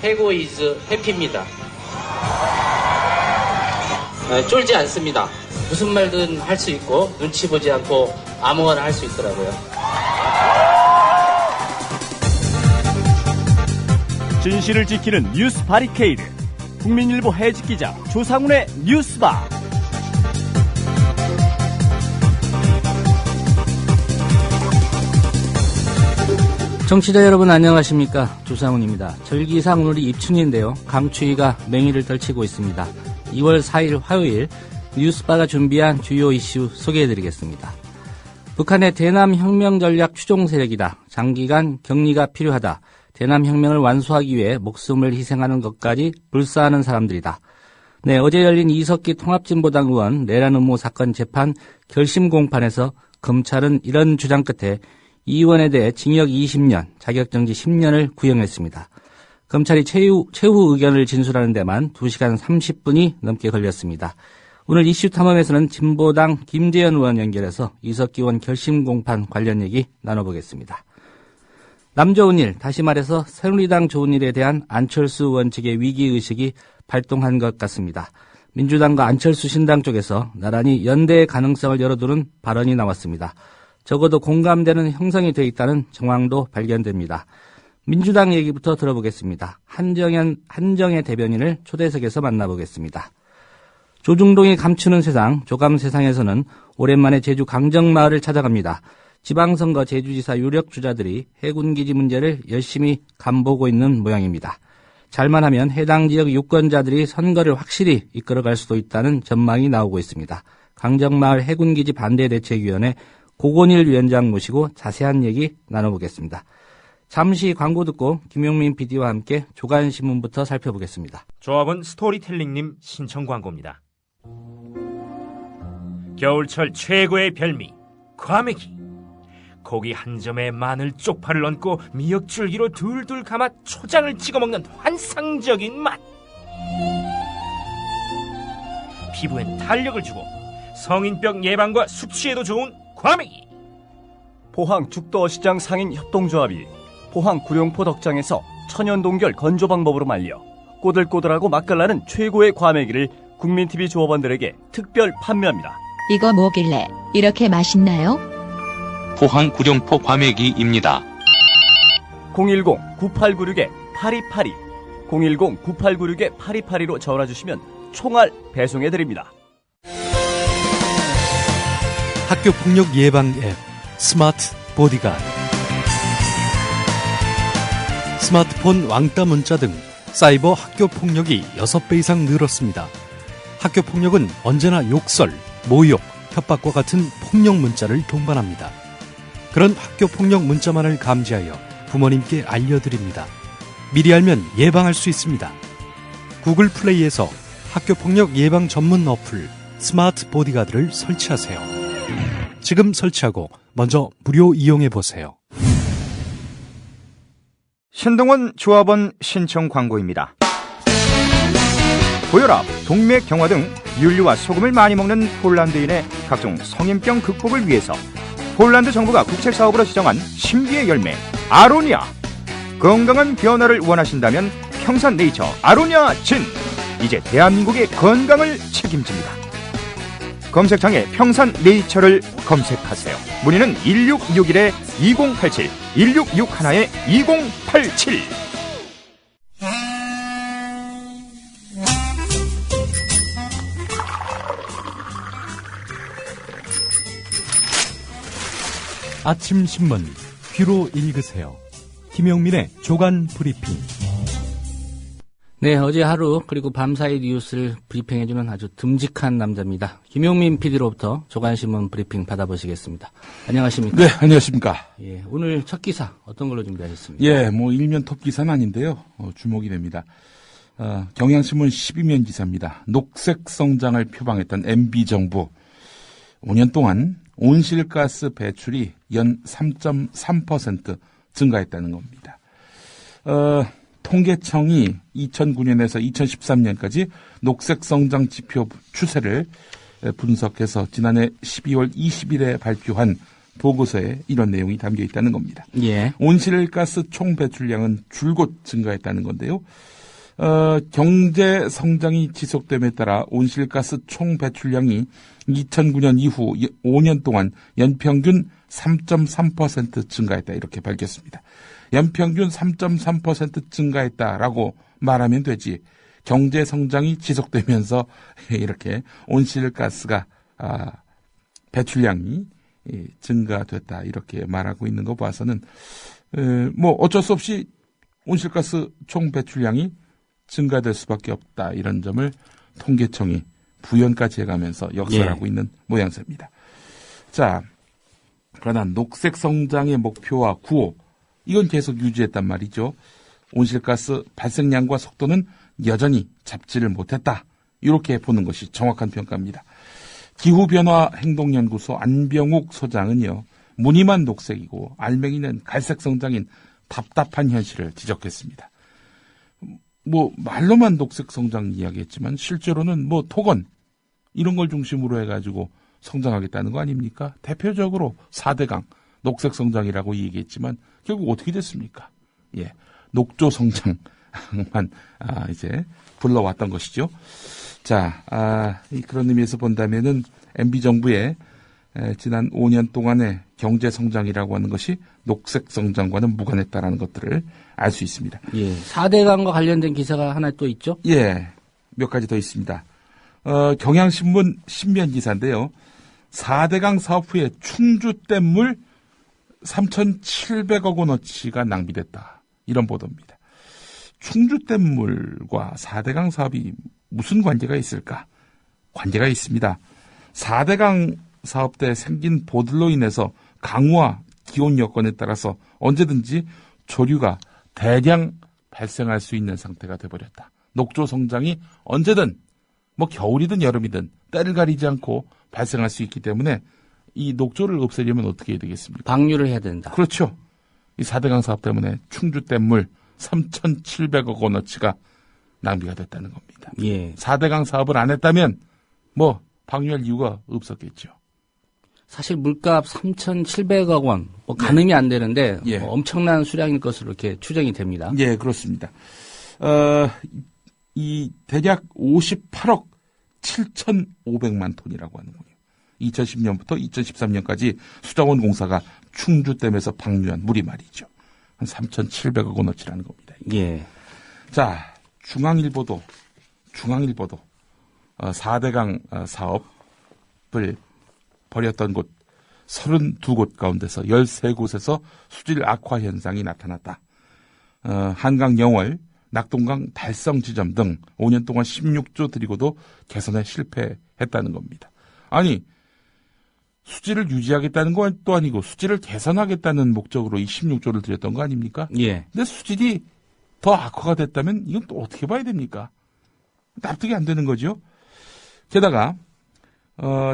해고 이즈 해피입니다. 쫄지 않습니다. 무슨 말든 할 수 있고 눈치 보지 않고 아무거나 할 수 있더라고요. 진실을 지키는 뉴스 바리케이드. 국민일보 해직 기자 조상훈의 뉴스바. 청취자 여러분 안녕하십니까. 조상훈입니다. 절기상 오늘이 입춘인데요. 강추위가 맹위를 떨치고 있습니다. 2월 4일 화요일 뉴스바가 준비한 주요 이슈 소개해드리겠습니다. 북한의 대남혁명 전략 추종 세력이다. 장기간 격리가 필요하다. 대남혁명을 완수하기 위해 목숨을 희생하는 것까지 불사하는 사람들이다. 네, 어제 열린 이석기 통합진보당 의원 내란 음모 사건 재판 결심 공판에서 검찰은 이런 주장 끝에 이 의원에 대해 징역 20년, 자격정지 10년을 구형했습니다. 검찰이 최후 의견을 진술하는 데만 2시간 30분이 넘게 걸렸습니다. 오늘 이슈 탐험에서는 진보당 김재현 의원 연결해서 이석기 의원 결심 공판 관련 얘기 나눠보겠습니다. 남 좋은 일, 다시 말해서 새누리당 좋은 일에 대한 안철수 의원 측의 위기의식이 발동한 것 같습니다. 민주당과 안철수 신당 쪽에서 나란히 연대의 가능성을 열어두는 발언이 나왔습니다. 적어도 공감되는 형성이 돼 있다는 정황도 발견됩니다. 민주당 얘기부터 들어보겠습니다. 한정혜 대변인을 초대석에서 만나보겠습니다. 조중동이 감추는 세상, 조감 세상에서는 오랜만에 제주 강정마을을 찾아갑니다. 지방선거 제주지사 유력 주자들이 해군기지 문제를 열심히 간보고 있는 모양입니다. 잘만 하면 해당 지역 유권자들이 선거를 확실히 이끌어갈 수도 있다는 전망이 나오고 있습니다. 강정마을 해군기지 반대대책위원회 고건일 위원장 모시고 자세한 얘기 나눠보겠습니다. 잠시 광고 듣고 김용민 PD와 함께 조간신문부터 살펴보겠습니다. 조합은 스토리텔링님 신청 광고입니다. 겨울철 최고의 별미 과메기. 고기 한 점에 마늘 쪽파를 얹고 미역줄기로 둘둘 감아 초장을 찍어 먹는 환상적인 맛. 피부엔 탄력을 주고 성인병 예방과 숙취에도 좋은 과메기. 포항 죽도어시장 상인 협동조합이 포항 구룡포 덕장에서 천연동결 건조 방법으로 말려 꼬들꼬들하고 맛깔나는 최고의 과메기를 국민TV 조합원들에게 특별 판매합니다. 이거 뭐길래 이렇게 맛있나요? 포항 구룡포 과메기입니다. 010-9896-8282 010-9896-8282로 전화주시면 총알 배송해드립니다. 학교폭력 예방 앱 스마트 보디가드. 스마트폰 왕따 문자 등 사이버 학교폭력이 6배 이상 늘었습니다. 학교폭력은 언제나 욕설, 모욕, 협박과 같은 폭력 문자를 동반합니다. 그런 학교폭력 문자만을 감지하여 부모님께 알려드립니다. 미리 알면 예방할 수 있습니다. 구글 플레이에서 학교폭력 예방 전문 어플 스마트 보디가드를 설치하세요. 지금 설치하고 먼저 무료 이용해보세요. 신동원 조합원 신청 광고입니다. 고혈압, 동맥 경화 등 윤리와 소금을 많이 먹는 폴란드인의 각종 성인병 극복을 위해서 폴란드 정부가 국책사업으로 지정한 신비의 열매 아로니아. 건강한 변화를 원하신다면 평산네이처 아로니아 진. 이제 대한민국의 건강을 책임집니다. 검색창에 평산네이처를 검색하세요. 문의는 1661-2087 1661-2087. 아침 신문 귀로 읽으세요. 김용민의 조간 브리핑. 네, 어제 하루 그리고 밤사이 뉴스를 브리핑해주는 아주 듬직한 남자입니다. 김용민 PD로부터 조간신문 브리핑 받아보시겠습니다. 안녕하십니까? 네, 안녕하십니까? 예, 오늘 첫 기사 어떤 걸로 준비하셨습니까? 예, 뭐 일면 톱 기사는 아닌데요. 주목이 됩니다. 경향신문 12면 기사입니다. 녹색 성장을 표방했던 MB정부 5년 동안 온실가스 배출이 연 3.3% 증가했다는 겁니다. 통계청이 2009년에서 2013년까지 녹색 성장 지표 추세를 분석해서 지난해 12월 20일에 발표한 보고서에 이런 내용이 담겨 있다는 겁니다. 예. 온실가스 총 배출량은 줄곧 증가했다는 건데요. 경제 성장이 지속됨에 따라 온실가스 총 배출량이 2009년 이후 5년 동안 연평균 3.3% 증가했다 이렇게 밝혔습니다. 연평균 3.3% 증가했다라고 말하면 되지 경제 성장이 지속되면서 이렇게 온실가스가 배출량이 증가됐다 이렇게 말하고 있는 거 봐서는 뭐 어쩔 수 없이 온실가스 총 배출량이 증가될 수밖에 없다 이런 점을 통계청이 부연까지 해가면서 역설하고 있는 모양새입니다. 자, 그러나 녹색 성장의 목표와 구호 이건 계속 유지했단 말이죠. 온실가스 발생량과 속도는 여전히 잡지를 못했다. 이렇게 보는 것이 정확한 평가입니다. 기후변화 행동연구소 안병욱 소장은요. 무늬만 녹색이고 알맹이는 갈색 성장인 답답한 현실을 지적했습니다. 뭐 말로만 녹색 성장 이야기했지만 실제로는 뭐 토건 이런 걸 중심으로 해가지고 성장하겠다는 거 아닙니까? 대표적으로 4대강 녹색 성장이라고 얘기했지만 결국 어떻게 됐습니까? 예, 녹조 성장만 이제 불러왔던 것이죠. 자, 그런 의미에서 본다면은 MB 정부의 지난 5년 동안의 경제 성장이라고 하는 것이 녹색 성장과는 무관했다라는 것들을 알 수 있습니다. 예. 4대강과 관련된 기사가 하나 또 있죠? 예. 몇 가지 더 있습니다. 경향신문 신면 기사인데요. 4대강 사업 후에 충주댐물 3,700억 원어치가 낭비됐다. 이런 보도입니다. 충주댐물과 4대강 사업이 무슨 관계가 있을까? 관계가 있습니다. 4대강 사업 때 생긴 보들로 인해서 강우와 기온 여건에 따라서 언제든지 조류가 대량 발생할 수 있는 상태가 돼버렸다. 녹조 성장이 언제든 뭐 겨울이든 여름이든 때를 가리지 않고 발생할 수 있기 때문에 이 녹조를 없애려면 어떻게 해야 되겠습니까? 방류를 해야 된다. 그렇죠. 이 4대강 사업 때문에 충주댐물 3,700억 원어치가 낭비가 됐다는 겁니다. 예. 4대강 사업을 안 했다면 뭐 방류할 이유가 없었겠죠. 사실 물값 3,700억 원, 뭐 가늠이 안 되는데 예. 엄청난 수량일 것으로 이렇게 추정이 됩니다. 예, 그렇습니다. 이 대략 58억 7,500만 톤이라고 하는군요. 2010년부터 2013년까지 수자원 공사가 충주댐에서 방류한 물이 말이죠. 한 3,700억 원어치라는 겁니다. 예. 자, 중앙일보도 4대강 사업을 벌였던 곳 32곳 가운데서 13곳에서 수질 악화 현상이 나타났다. 한강 영월, 낙동강 달성 지점 등 5년 동안 16조 들이고도 개선에 실패했다는 겁니다. 아니, 수질을 유지하겠다는 것도 아니고 수질을 개선하겠다는 목적으로 이 16조를 들였던 거 아닙니까? 예. 근데 수질이 더 악화가 됐다면 이건 또 어떻게 봐야 됩니까? 납득이 안 되는 거죠. 게다가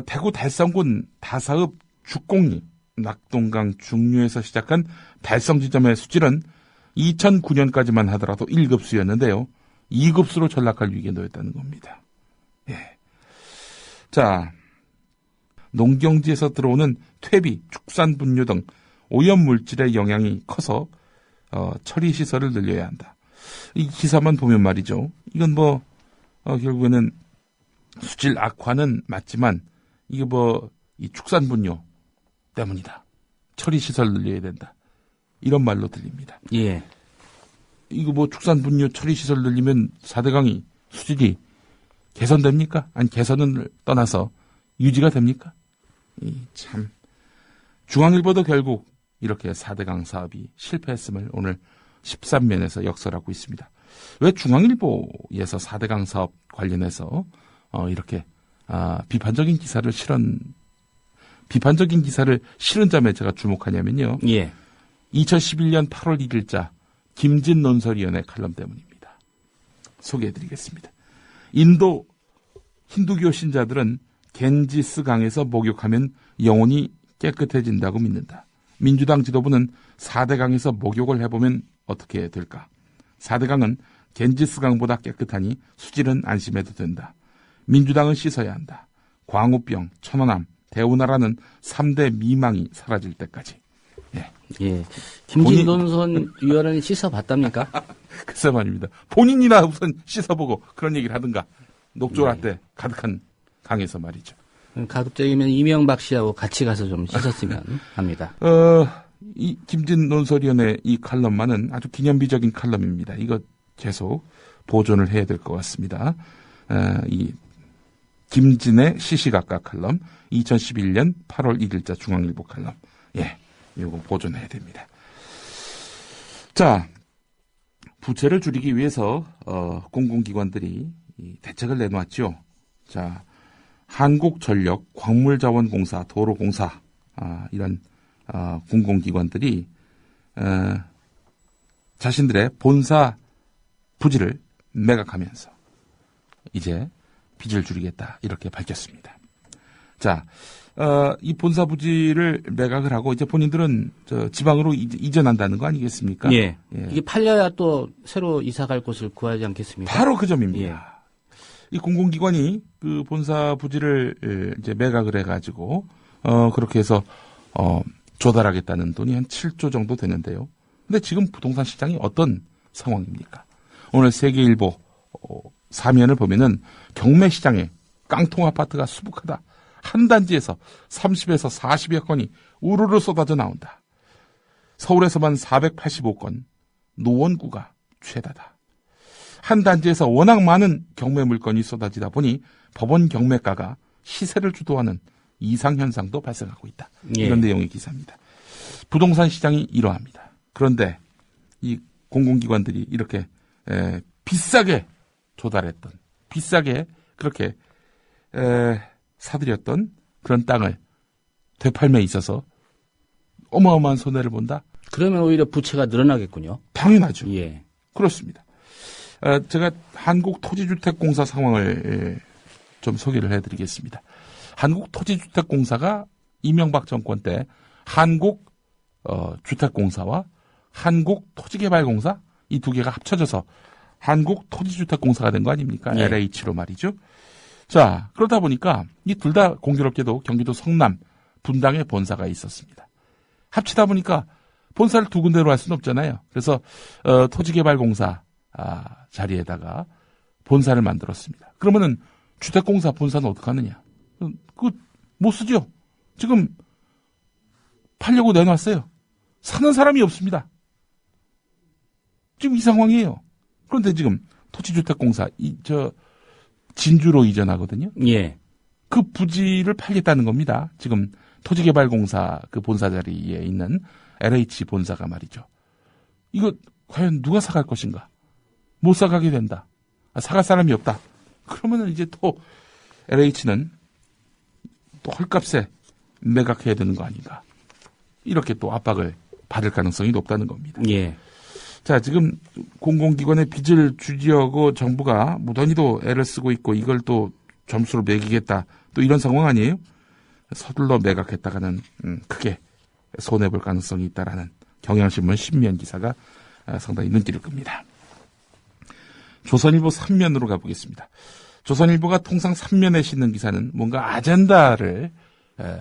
대구 달성군 다사읍 죽공리 낙동강 중류에서 시작한 달성 지점의 수질은 2009년까지만 하더라도 1급수였는데요. 2급수로 전락할 위기에 놓였다는 겁니다. 예. 자, 농경지에서 들어오는 퇴비, 축산 분뇨 등 오염물질의 영향이 커서 처리 시설을 늘려야 한다. 이 기사만 보면 말이죠. 이건 결국에는 수질 악화는 맞지만 이게 이 축산 분뇨 때문이다. 처리 시설 늘려야 된다. 이런 말로 들립니다. 예. 이거 축산 분뇨 처리 시설 늘리면 4대강이 수질이 개선됩니까? 아니 개선을 떠나서 유지가 됩니까? 참 중앙일보도 결국 이렇게 4대강 사업이 실패했음을 오늘 13면에서 역설하고 있습니다. 왜 중앙일보에서 4대강 사업 관련해서 이렇게 비판적인 기사를 실은 점에 제가 주목하냐면요. 예. 2011년 8월 1일자 김진 논설위원회 칼럼 때문입니다. 소개해드리겠습니다. 인도 힌두교 신자들은 겐지스 강에서 목욕하면 영혼이 깨끗해진다고 믿는다. 민주당 지도부는 4대강에서 목욕을 해보면 어떻게 될까? 4대강은 겐지스 강보다 깨끗하니 수질은 안심해도 된다. 민주당은 씻어야 한다. 광우병, 천안암, 대우나라는 3대 미망이 사라질 때까지. 예. 김진 논선 위원회는 씻어봤답니까? 글쎄 말입니다. 본인이나 우선 씻어보고 그런 얘기를 하든가. 녹조라떼 가득한 강에서 말이죠. 가급적이면 이명박 씨하고 같이 가서 좀 씻었으면 합니다. 이 김진 논설위원회 이 칼럼만은 아주 기념비적인 칼럼입니다. 이거 계속 보존을 해야 될 것 같습니다. 이 김진의 시시각각 칼럼, 2011년 8월 1일자 중앙일보 칼럼. 예, 이거 보존해야 됩니다. 자, 부채를 줄이기 위해서 공공기관들이 이 대책을 내놓았죠. 자, 한국전력, 광물자원공사, 도로공사 이런 공공기관들이 자신들의 본사 부지를 매각하면서 이제 빚을 줄이겠다 이렇게 밝혔습니다. 자, 이 본사 부지를 매각을 하고 이제 본인들은 지방으로 이전한다는 거 아니겠습니까? 예. 이게 팔려야 또 새로 이사 갈 곳을 구하지 않겠습니까? 바로 그 점입니다. 예. 이 공공기관이 그 본사 부지를 이제 매각을 해가지고 그렇게 해서 조달하겠다는 돈이 한 7조 정도 되는데요. 근데 지금 부동산 시장이 어떤 상황입니까? 오늘 세계일보 3면을 보면은 경매 시장에 깡통 아파트가 수북하다. 한 단지에서 30에서 40여 건이 우르르 쏟아져 나온다. 서울에서만 485건, 노원구가 최다다. 한 단지에서 워낙 많은 경매 물건이 쏟아지다 보니 법원 경매가가 시세를 주도하는 이상현상도 발생하고 있다. 예. 이런 내용의 기사입니다. 부동산 시장이 이러합니다. 그런데 이 공공기관들이 이렇게 비싸게 조달했던, 비싸게 그렇게 사들였던 그런 땅을 되팔매에 있어서 어마어마한 손해를 본다? 그러면 오히려 부채가 늘어나겠군요. 당연하죠. 예. 그렇습니다. 제가 한국토지주택공사 상황을 좀 소개를 해드리겠습니다. 한국토지주택공사가 이명박 정권 때 한국주택공사와 한국토지개발공사 이 두 개가 합쳐져서 한국토지주택공사가 된 거 아닙니까? 예. LH로 말이죠. 자, 그러다 보니까 이 둘 다 공교롭게도 경기도 성남, 분당에 본사가 있었습니다. 합치다 보니까 본사를 두 군데로 할 수는 없잖아요. 그래서 토지개발공사 자리에다가 본사를 만들었습니다. 그러면은 주택공사 본사는 어떻게 하느냐? 그거 못 쓰죠. 지금 팔려고 내놨어요. 사는 사람이 없습니다. 지금 이 상황이에요. 그런데 지금 토지주택공사 진주로 이전하거든요. 예. 그 부지를 팔겠다는 겁니다. 지금 토지개발공사 그 본사 자리에 있는 LH 본사가 말이죠. 이거 과연 누가 사갈 것인가? 못 사가게 된다. 사갈 사람이 없다. 그러면은 이제 또 LH는 또 헐값에 매각해야 되는 거 아닌가? 이렇게 또 압박을 받을 가능성이 높다는 겁니다. 예. 자, 지금 공공기관의 빚을 줄이려고 정부가 무던히도 애를 쓰고 있고 이걸 또 점수로 매기겠다. 또 이런 상황 아니에요? 서둘러 매각했다가는 크게 손해볼 가능성이 있다라는 경향신문 10면 기사가 상당히 눈길을 끕니다. 조선일보 3면으로 가보겠습니다. 조선일보가 통상 3면에 싣는 기사는 뭔가 아젠다를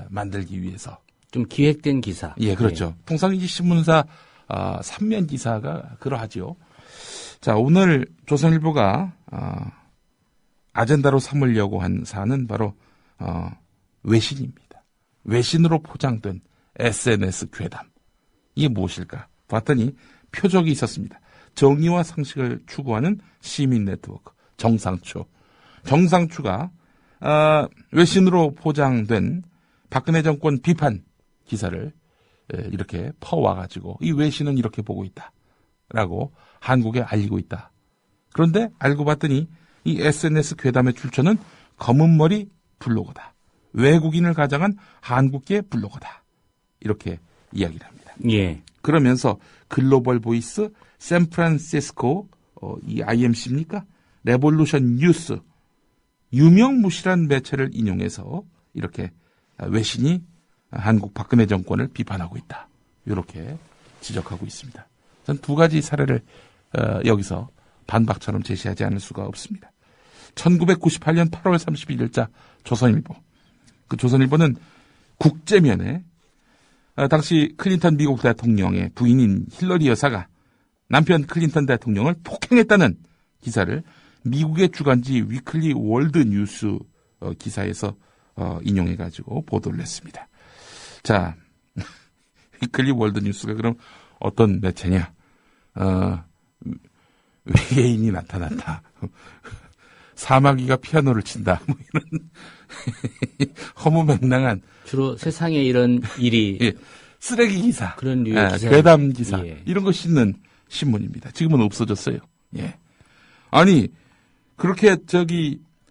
만들기 위해서 좀 기획된 기사. 예, 그렇죠. 예. 통상 이 신문사 3면 기사가 그러하죠. 자, 오늘 조선일보가 아젠다로 삼으려고 한 사안은 바로 외신입니다. 외신으로 포장된 SNS 괴담. 이게 무엇일까? 봤더니 표적이 있었습니다. 정의와 상식을 추구하는 시민 네트워크 정상추. 정상추가 외신으로 포장된 박근혜 정권 비판 기사를 이렇게 퍼와가지고 이 외신은 이렇게 보고 있다라고 한국에 알리고 있다. 그런데 알고 봤더니 이 SNS 괴담의 출처는 검은머리 블로거다. 외국인을 가장한 한국계 블로거다. 이렇게 이야기를 합니다. 예. 그러면서 글로벌 보이스, 샌프란시스코, 이 IMC입니까? 레볼루션 뉴스, 유명무실한 매체를 인용해서 이렇게 외신이 한국 박근혜 정권을 비판하고 있다. 이렇게 지적하고 있습니다. 전 두 가지 사례를 여기서 반박처럼 제시하지 않을 수가 없습니다. 1998년 8월 31일자 조선일보. 그 조선일보는 국제면에 당시 클린턴 미국 대통령의 부인인 힐러리 여사가 남편 클린턴 대통령을 폭행했다는 기사를 미국의 주간지 위클리 월드 뉴스 기사에서 인용해가지고 보도를 했습니다. 자, 위클리 월드 뉴스가 그럼 어떤 매체냐? 외계인이 나타났다. 사마귀가 피아노를 친다. 뭐 이런 허무맹랑한 주로 세상에 이런 일이 예, 쓰레기 기사, 그런 류의 기사, 괴담 기사 예. 이런 거 싣는 신문입니다. 지금은 없어졌어요. 예. 아니 그렇게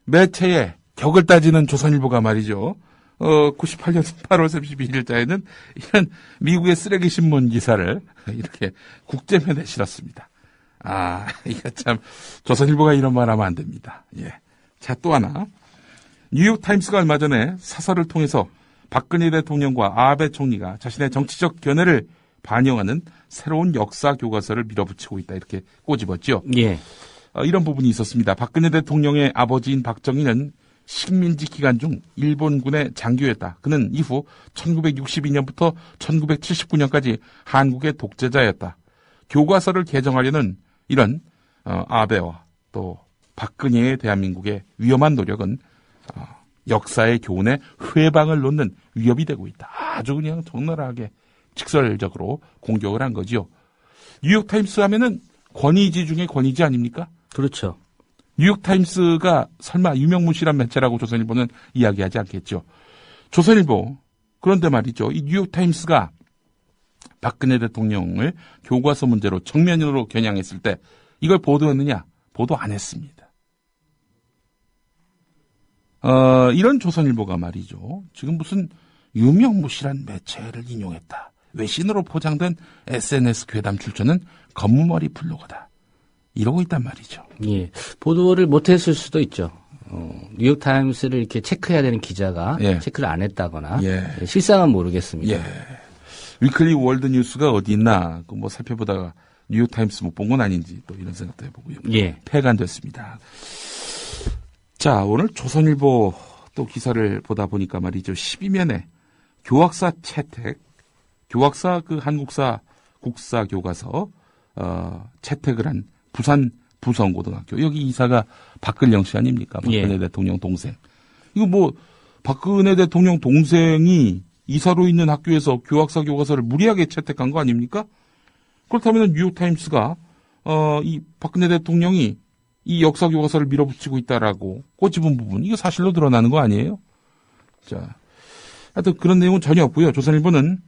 매체의 격을 따지는 조선일보가 말이죠. 98년 8월 31일자에는 이런 미국의 쓰레기 신문 기사를 이렇게 국제면에 실었습니다. 이거 참, 조선일보가 이런 말 하면 안 됩니다. 예. 자, 또 하나. 뉴욕타임스가 얼마 전에 사설을 통해서 박근혜 대통령과 아베 총리가 자신의 정치적 견해를 반영하는 새로운 역사 교과서를 밀어붙이고 있다. 이렇게 꼬집었죠. 예. 이런 부분이 있었습니다. 박근혜 대통령의 아버지인 박정희는 식민지 기간 중 일본군의 장교였다. 그는 이후 1962년부터 1979년까지 한국의 독재자였다. 교과서를 개정하려는 이런 아베와 또 박근혜의 대한민국의 위험한 노력은 역사의 교훈에 회방을 놓는 위협이 되고 있다. 아주 그냥 적나라하게 직설적으로 공격을 한 거지요. 뉴욕타임스 하면은 권위지 중에 권위지 아닙니까? 그렇죠. 뉴욕타임스가 설마 유명무실한 매체라고 조선일보는 이야기하지 않겠죠. 조선일보, 그런데 말이죠. 이 뉴욕타임스가 박근혜 대통령을 교과서 문제로 정면으로 겨냥했을 때 이걸 보도했느냐? 보도 안 했습니다. 이런 조선일보가 말이죠. 지금 무슨 유명무실한 매체를 인용했다. 외신으로 포장된 SNS 괴담 출처는 검무머리 블로거다. 이러고 있단 말이죠. 예. 보도를 못했을 수도 있죠. 뉴욕타임스를 이렇게 체크해야 되는 기자가 예. 체크를 안 했다거나 예. 실상은 모르겠습니다. 예. 위클리 월드 뉴스가 어디 있나 뭐 살펴보다가 뉴욕타임스 못 본 건 아닌지 또 이런 생각도 해보고요. 예. 폐간됐습니다. 자, 오늘 조선일보 또 기사를 보다 보니까 말이죠. 12면에 교학사 채택, 교학사 한국사 국사 교과서 채택을 한 부산 부성고등학교. 여기 이사가 박근영 씨 아닙니까? 박근혜 예. 대통령 동생. 이거 뭐 박근혜 대통령 동생이 이사로 있는 학교에서 교학사 교과서를 무리하게 채택한 거 아닙니까? 그렇다면 뉴욕타임스가 이 박근혜 대통령이 이 역사 교과서를 밀어붙이고 있다라고 꼬집은 부분, 이거 사실로 드러나는 거 아니에요? 자, 하여튼 그런 내용은 전혀 없고요. 조선일보는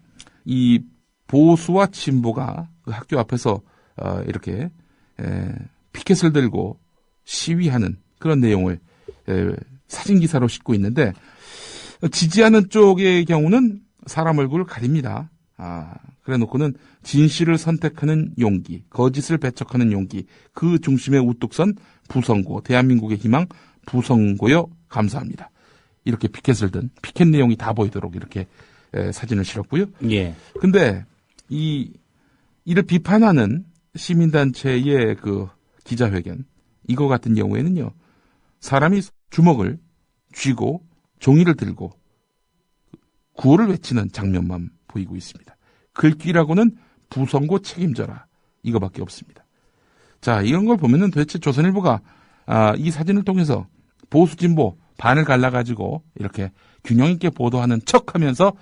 이 보수와 진보가 그 학교 앞에서 이렇게 피켓을 들고 시위하는 그런 내용을 사진 기사로 싣고 있는데, 지지하는 쪽의 경우는 사람 얼굴을 가립니다. 그래 놓고는 진실을 선택하는 용기, 거짓을 배척하는 용기, 그 중심에 우뚝 선 부성고, 대한민국의 희망 부성고여 감사합니다. 이렇게 피켓을 든 피켓 내용이 다 보이도록 이렇게 사진을 실었고요. 예. 근데 이를 비판하는 시민단체의 그 기자회견, 이거 같은 경우에는요, 사람이 주먹을 쥐고 종이를 들고 구호를 외치는 장면만 보이고 있습니다. 글귀라고는 부성고 책임져라, 이거밖에 없습니다. 자, 이런 걸 보면은 도대체 조선일보가 이 사진을 통해서 보수 진보 반을 갈라가지고 이렇게 균형 있게 보도하는 척하면서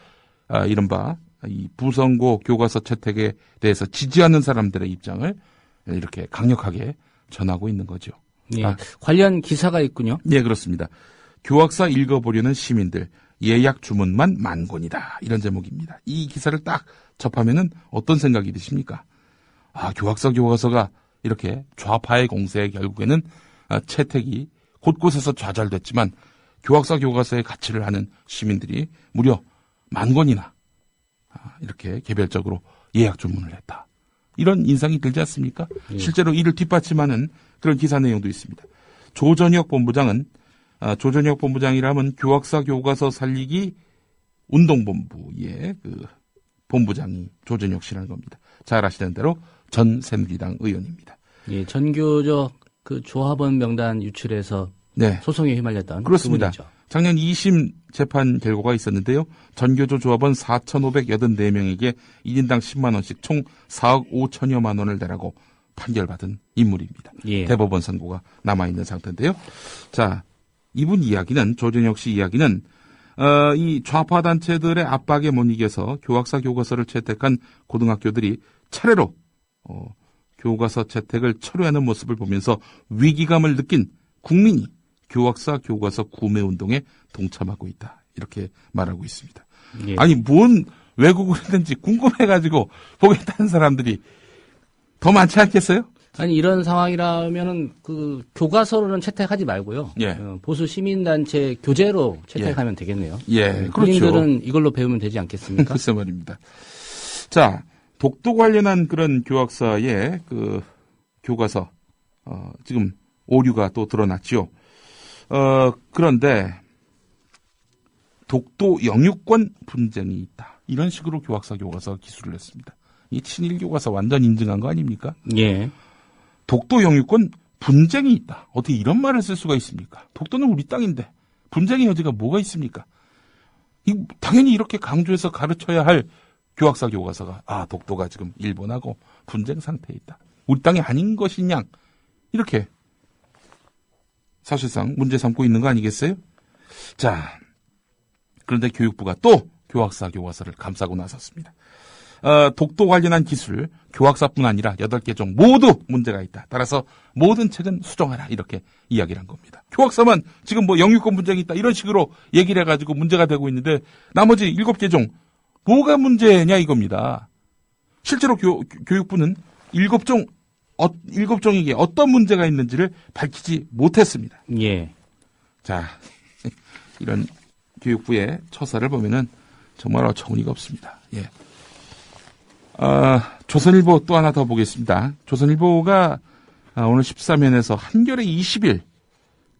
이른바 이 부성고 교과서 채택에 대해서 지지하는 사람들의 입장을 이렇게 강력하게 전하고 있는 거죠. 예. 관련 기사가 있군요. 네, 그렇습니다. 교학사 읽어보려는 시민들, 예약 주문만 10,000권이다. 이런 제목입니다. 이 기사를 딱 접하면은 어떤 생각이 드십니까? 교학사 교과서가 이렇게 좌파의 공세에 결국에는 채택이 곳곳에서 좌절됐지만 교학사 교과서의 가치를 아는 시민들이 무려 10,000권이나 이렇게 개별적으로 예약 주문을 했다. 이런 인상이 들지 않습니까? 예. 실제로 이를 뒷받침하는 그런 기사 내용도 있습니다. 조전혁 본부장은 조전혁 본부장이라면 교학사 교과서 살리기 운동본부의 그 본부장이 조전혁 씨라는 겁니다. 잘 아시는 대로 전 새누리당 의원입니다. 예, 전교적 그 조합원 명단 유출해서 네. 소송에 휘말렸던 그렇습니다. 그분이죠. 작년 2심 재판 결과가 있었는데요. 전교조 조합원 4,584명에게 1인당 10만 원씩 총 4억 5천여만 원을 내라고 판결받은 인물입니다. 예. 대법원 선고가 남아있는 상태인데요. 자, 이분 이야기는, 조전혁 씨 이야기는 이 좌파 단체들의 압박에 못 이겨서 교학사 교과서를 채택한 고등학교들이 차례로 교과서 채택을 철회하는 모습을 보면서 위기감을 느낀 국민이 교학사 교과서 구매 운동에 동참하고 있다. 이렇게 말하고 있습니다. 예. 아니, 뭔 왜곡을 했는지 궁금해가지고 보겠다는 사람들이 더 많지 않겠어요? 아니 이런 상황이라면은 그 교과서로는 채택하지 말고요. 예. 보수 시민단체 교재로 채택하면 되겠네요. 예, 그렇죠. 군인들은 이걸로 배우면 되지 않겠습니까? 글쎄 말입니다. 자, 독도 관련한 그런 교학사의 그 교과서 지금 오류가 또 드러났지요. 그런데 독도 영유권 분쟁이 있다. 이런 식으로 교학사 교과서 기술을 했습니다. 이 친일 교과서 완전 인증한 거 아닙니까? 예. 독도 영유권 분쟁이 있다. 어떻게 이런 말을 쓸 수가 있습니까? 독도는 우리 땅인데 분쟁의 여지가 뭐가 있습니까? 당연히 이렇게 강조해서 가르쳐야 할 교학사 교과서가 독도가 지금 일본하고 분쟁 상태에 있다. 우리 땅이 아닌 것이냐. 이렇게 사실상 문제 삼고 있는 거 아니겠어요? 자, 그런데 교육부가 또 교학사 교과서를 감싸고 나섰습니다. 독도 관련한 기술, 교학사뿐 아니라 8개 종 모두 문제가 있다. 따라서 모든 책은 수정하라. 이렇게 이야기를 한 겁니다. 교학사만 지금 뭐 영유권 분쟁이 있다. 이런 식으로 얘기를 해가지고 문제가 되고 있는데 나머지 7개 종 뭐가 문제냐 이겁니다. 실제로 교육부는 7종에게 어떤 문제가 있는지를 밝히지 못했습니다. 예. 자, 이런 교육부의 처사를 보면은 정말 어처구니가 없습니다. 예. 조선일보 또 하나 더 보겠습니다. 조선일보가 오늘 13면에서 한겨레 20일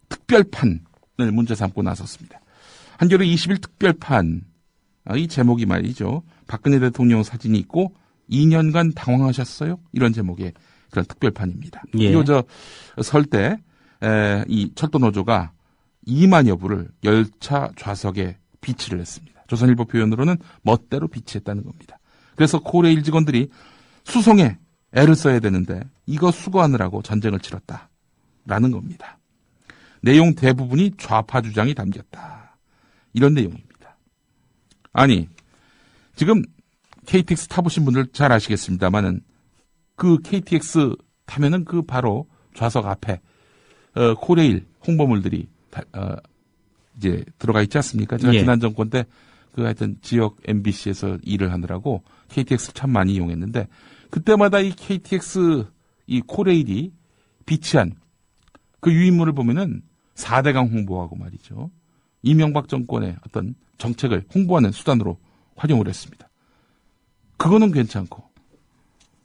특별판을 문제 삼고 나섰습니다. 한겨레 20일 특별판, 이 제목이 말이죠. 박근혜 대통령 사진이 있고 2년간 당황하셨어요? 이런 제목의 그런 특별판입니다. 예. 이거 설 때 이 철도노조가 2만여 부를 열차 좌석에 비치를 했습니다. 조선일보 표현으로는 멋대로 비치했다는 겁니다. 그래서 코레일 직원들이 수송에 애를 써야 되는데 이거 수거하느라고 전쟁을 치렀다라는 겁니다. 내용 대부분이 좌파 주장이 담겼다. 이런 내용입니다. 아니, 지금 KTX 타보신 분들 잘 아시겠습니다만은 그 KTX 타면은 그 바로 좌석 앞에 코레일 홍보물들이 이제 들어가 있지 않습니까? 제가 지난 정권 때 하여튼 지역 MBC에서 일을 하느라고 KTX를 참 많이 이용했는데 그때마다 이 KTX 이 코레일이 비치한 그 유인물을 보면은 4대강 홍보하고 말이죠. 이명박 정권의 어떤 정책을 홍보하는 수단으로 활용을 했습니다. 그거는 괜찮고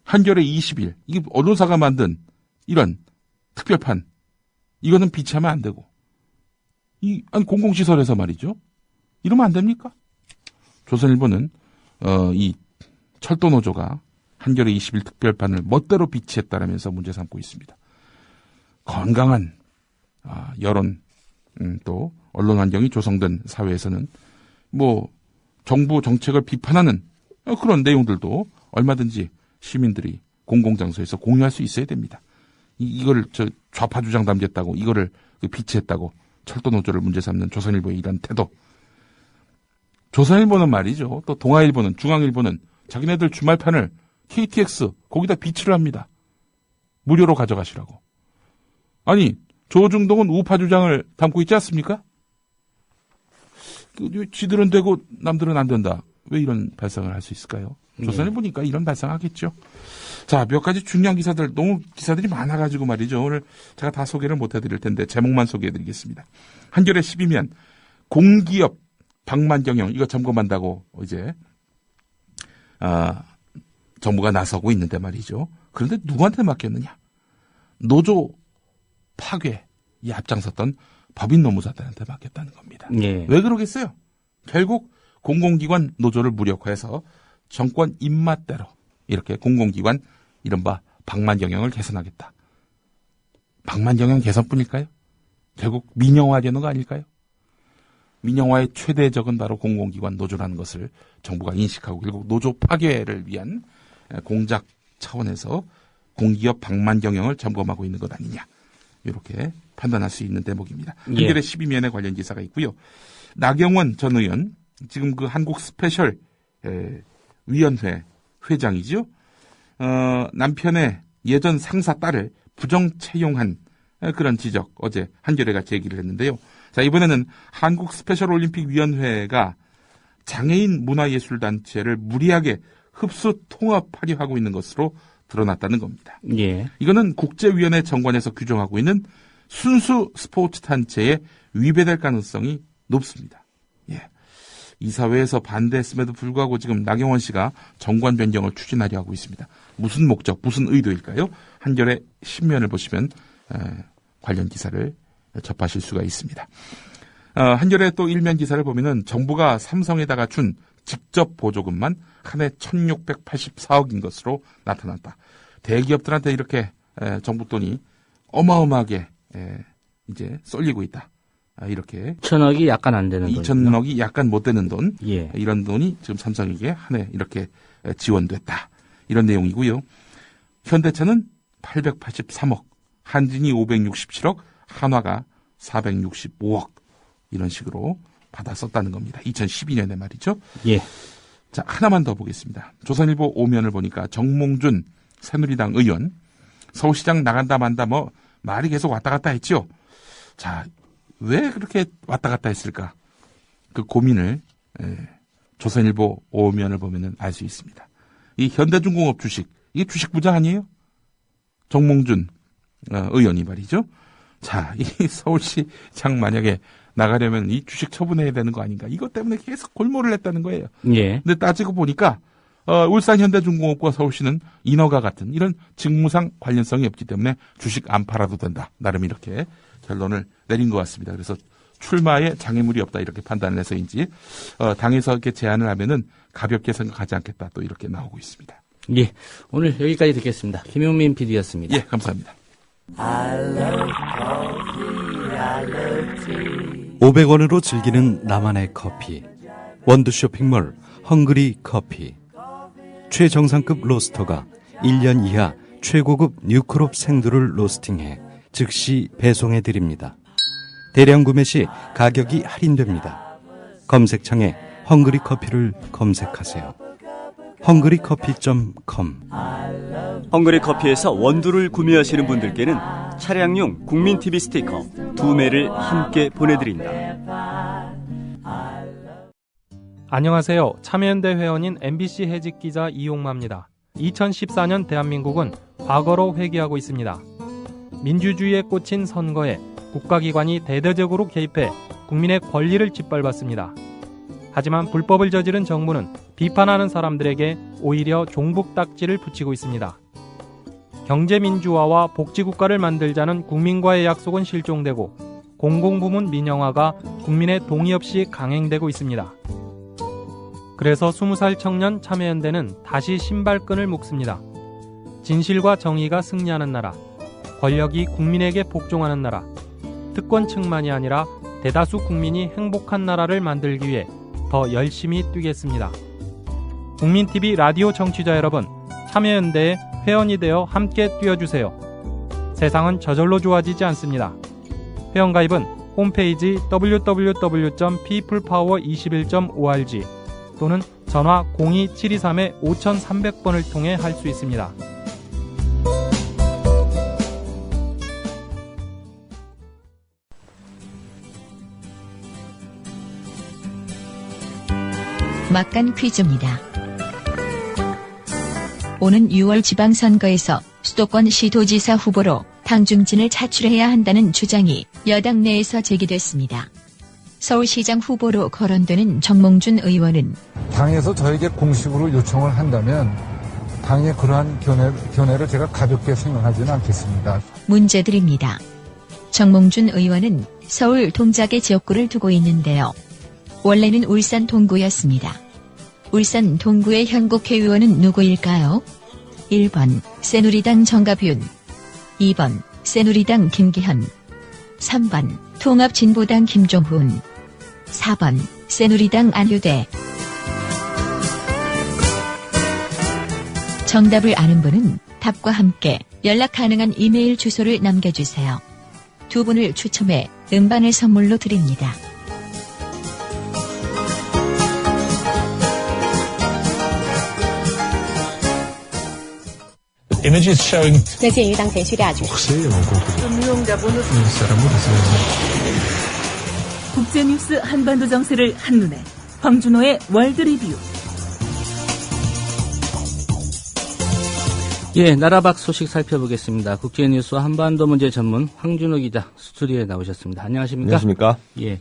한겨레 20일 이게 언론사가 만든 이런 특별판 이거는 비치하면 안 되고 아니 공공시설에서 말이죠. 이러면 안 됩니까? 조선일보는 이 철도노조가 한겨레 20일 특별판을 멋대로 비치했다라면서 문제 삼고 있습니다. 건강한 여론 또 언론 환경이 조성된 사회에서는 뭐 정부 정책을 비판하는 그런 내용들도 얼마든지 시민들이 공공장소에서 공유할 수 있어야 됩니다. 이거를 좌파 주장 담겼다고 이거를 비치했다고 철도노조를 문제 삼는 조선일보의 이런 태도. 조선일보는 말이죠. 또 동아일보는 중앙일보는 자기네들 주말판을 KTX 거기다 비치를 합니다. 무료로 가져가시라고. 아니 조중동은 우파 주장을 담고 있지 않습니까? 지들은 되고 남들은 안 된다. 왜 이런 발상을 할 수 있을까요? 조선일보니까 이런 발상하겠죠. 자, 몇 가지 중요한 기사들, 너무 기사들이 많아가지고 말이죠. 오늘 제가 다 소개를 못 해드릴 텐데 제목만 소개해드리겠습니다. 한겨레 12면 공기업 방만경영 이거 점검한다고 이제 정부가 나서고 있는데 말이죠. 그런데 누구한테 맡겼느냐? 노조 파괴에 앞장섰던 법인 노무사들한테 맡겼다는 겁니다. 예. 왜 그러겠어요? 결국 공공기관 노조를 무력화해서 정권 입맛대로 이렇게 공공기관 이른바 방만경영을 개선하겠다. 방만경영 개선뿐일까요? 결국 민영화되는 거 아닐까요? 민영화의 최대적은 바로 공공기관 노조라는 것을 정부가 인식하고 결국 노조 파괴를 위한 공작 차원에서 공기업 방만 경영을 점검하고 있는 것 아니냐. 이렇게 판단할 수 있는 대목입니다. 한겨레 12면에 관련 기사가 있고요. 나경원 전 의원, 지금 그 한국 스페셜 위원회 회장이죠. 남편의 예전 상사 딸을 부정 채용한 그런 지적 어제 한겨레가 제기를 했는데요. 자, 이번에는 한국 스페셜 올림픽 위원회가 장애인 문화예술단체를 무리하게 흡수 통합하려 하고 있는 것으로 드러났다는 겁니다. 예. 이거는 국제위원회 정관에서 규정하고 있는 순수 스포츠 단체에 위배될 가능성이 높습니다. 예. 이사회에서 반대했음에도 불구하고 지금 나경원 씨가 정관 변경을 추진하려 하고 있습니다. 무슨 목적, 무슨 의도일까요? 한겨레 10면을 보시면 관련 기사를 접하실 수가 있습니다. 한겨레 또 1면 기사를 보면은 정부가 삼성에다가 준 직접 보조금만 한 해 1,684억인 것으로 나타났다. 대기업들한테 이렇게 정부 돈이 어마어마하게 이제 쏠리고 있다. 이렇게 2천억이 약간 안 되는 돈. 2천억이 약간 못 되는 돈. 예. 이런 돈이 지금 삼성에게 한 해 이렇게 지원됐다. 이런 내용이고요. 현대차는 883억, 한진이 567억, 한화가 465억 이런 식으로 받아 썼다는 겁니다. 2012년에 말이죠. 예. 자, 하나만 더 보겠습니다. 조선일보 5면을 보니까 정몽준 새누리당 의원 서울시장 나간다 만다 뭐 말이 계속 왔다 갔다 했죠. 자, 왜 그렇게 왔다 갔다 했을까? 그 고민을 조선일보 5면을 보면은 알 수 있습니다. 이 현대중공업 주식, 이게 주식 부자 아니에요? 정몽준 의원이 말이죠. 자, 이 서울시장 만약에 나가려면 이 주식 처분해야 되는 거 아닌가? 이것 때문에 계속 골몰을 했다는 거예요. 예. 근데 따지고 보니까 울산 현대중공업과 서울시는 인허가 같은 이런 직무상 관련성이 없기 때문에 주식 안 팔아도 된다. 나름 이렇게 결론을 내린 것 같습니다. 그래서 출마에 장애물이 없다 이렇게 판단을 해서인지 당에서 이렇게 제안을 하면은 가볍게 생각하지 않겠다 또 이렇게 나오고 있습니다. 예. 오늘 여기까지 듣겠습니다. 김용민 PD였습니다. 예, 감사합니다. 500원으로 즐기는 나만의 커피. 원두 쇼핑몰 헝그리 커피. 최정상급 로스터가 1년 이하 최고급 뉴크롭 생두를 로스팅해 즉시 배송해드립니다. 대량 구매 시 가격이 할인됩니다. 검색창에 헝그리 커피를 검색하세요. 헝그리커피.com. 헝그리 커피에서 원두를 구매하시는 분들께는 차량용 국민TV 스티커 2매를 함께 보내드린다. 안녕하세요. 참여연대 회원인 MBC 해직 기자 이용마입니다. 2014년 대한민국은 과거로 회귀하고 있습니다. 민주주의에 꽂힌 선거에 국가기관이 대대적으로 개입해 국민의 권리를 짓밟았습니다. 하지만 불법을 저지른 정부는 비판하는 사람들에게 오히려 종북 딱지를 붙이고 있습니다. 경제민주화와 복지국가를 만들자는 국민과의 약속은 실종되고 공공부문 민영화가 국민의 동의 없이 강행되고 있습니다. 그래서 20살 청년 참여연대는 다시 신발끈을 묶습니다. 진실과 정의가 승리하는 나라, 권력이 국민에게 복종하는 나라, 특권층만이 아니라 대다수 국민이 행복한 나라를 만들기 위해 더 열심히 뛰겠습니다. 국민TV 라디오 청취자 여러분, 참여연대에 회원이 되어 함께 뛰어주세요. 세상은 저절로 좋아지지 않습니다. 회원가입은 홈페이지 www.peoplepower21.org 또는 전화 02-723-5300번을 통해 할 수 있습니다. 막간 퀴즈입니다. 오는 6월 지방선거에서 수도권 시도지사 후보로 당중진을 차출해야 한다는 주장이 여당 내에서 제기됐습니다. 서울시장 후보로 거론되는 정몽준 의원은 당에서 저에게 공식으로 요청을 한다면 당의 그러한 견해를 제가 가볍게 생각하지는 않겠습니다. 문제드립니다. 정몽준 의원은 서울 동작에 지역구를 두고 있는데요. 원래는 울산 동구였습니다. 울산 동구의 현 국회의원은 누구일까요? 1번 새누리당 정갑윤, 2번 새누리당 김기현, 3번 통합진보당 김종훈, 4번 새누리당 안효대. 정답을 아는 분은 답과 함께 연락 가능한 이메일 주소를 남겨주세요. 두 분을 추첨해 음반을 선물로 드립니다.最近于当前需调举 국제뉴스 한반도 정세를 한눈에 황준호의 월드리뷰. 예, 나라밖 소식 살펴보겠습니다. 국제뉴스 한반도 문제 전문 황준호 기자 스튜디오에 나오셨습니다. 안녕하십니까? 안녕하십니까? 예.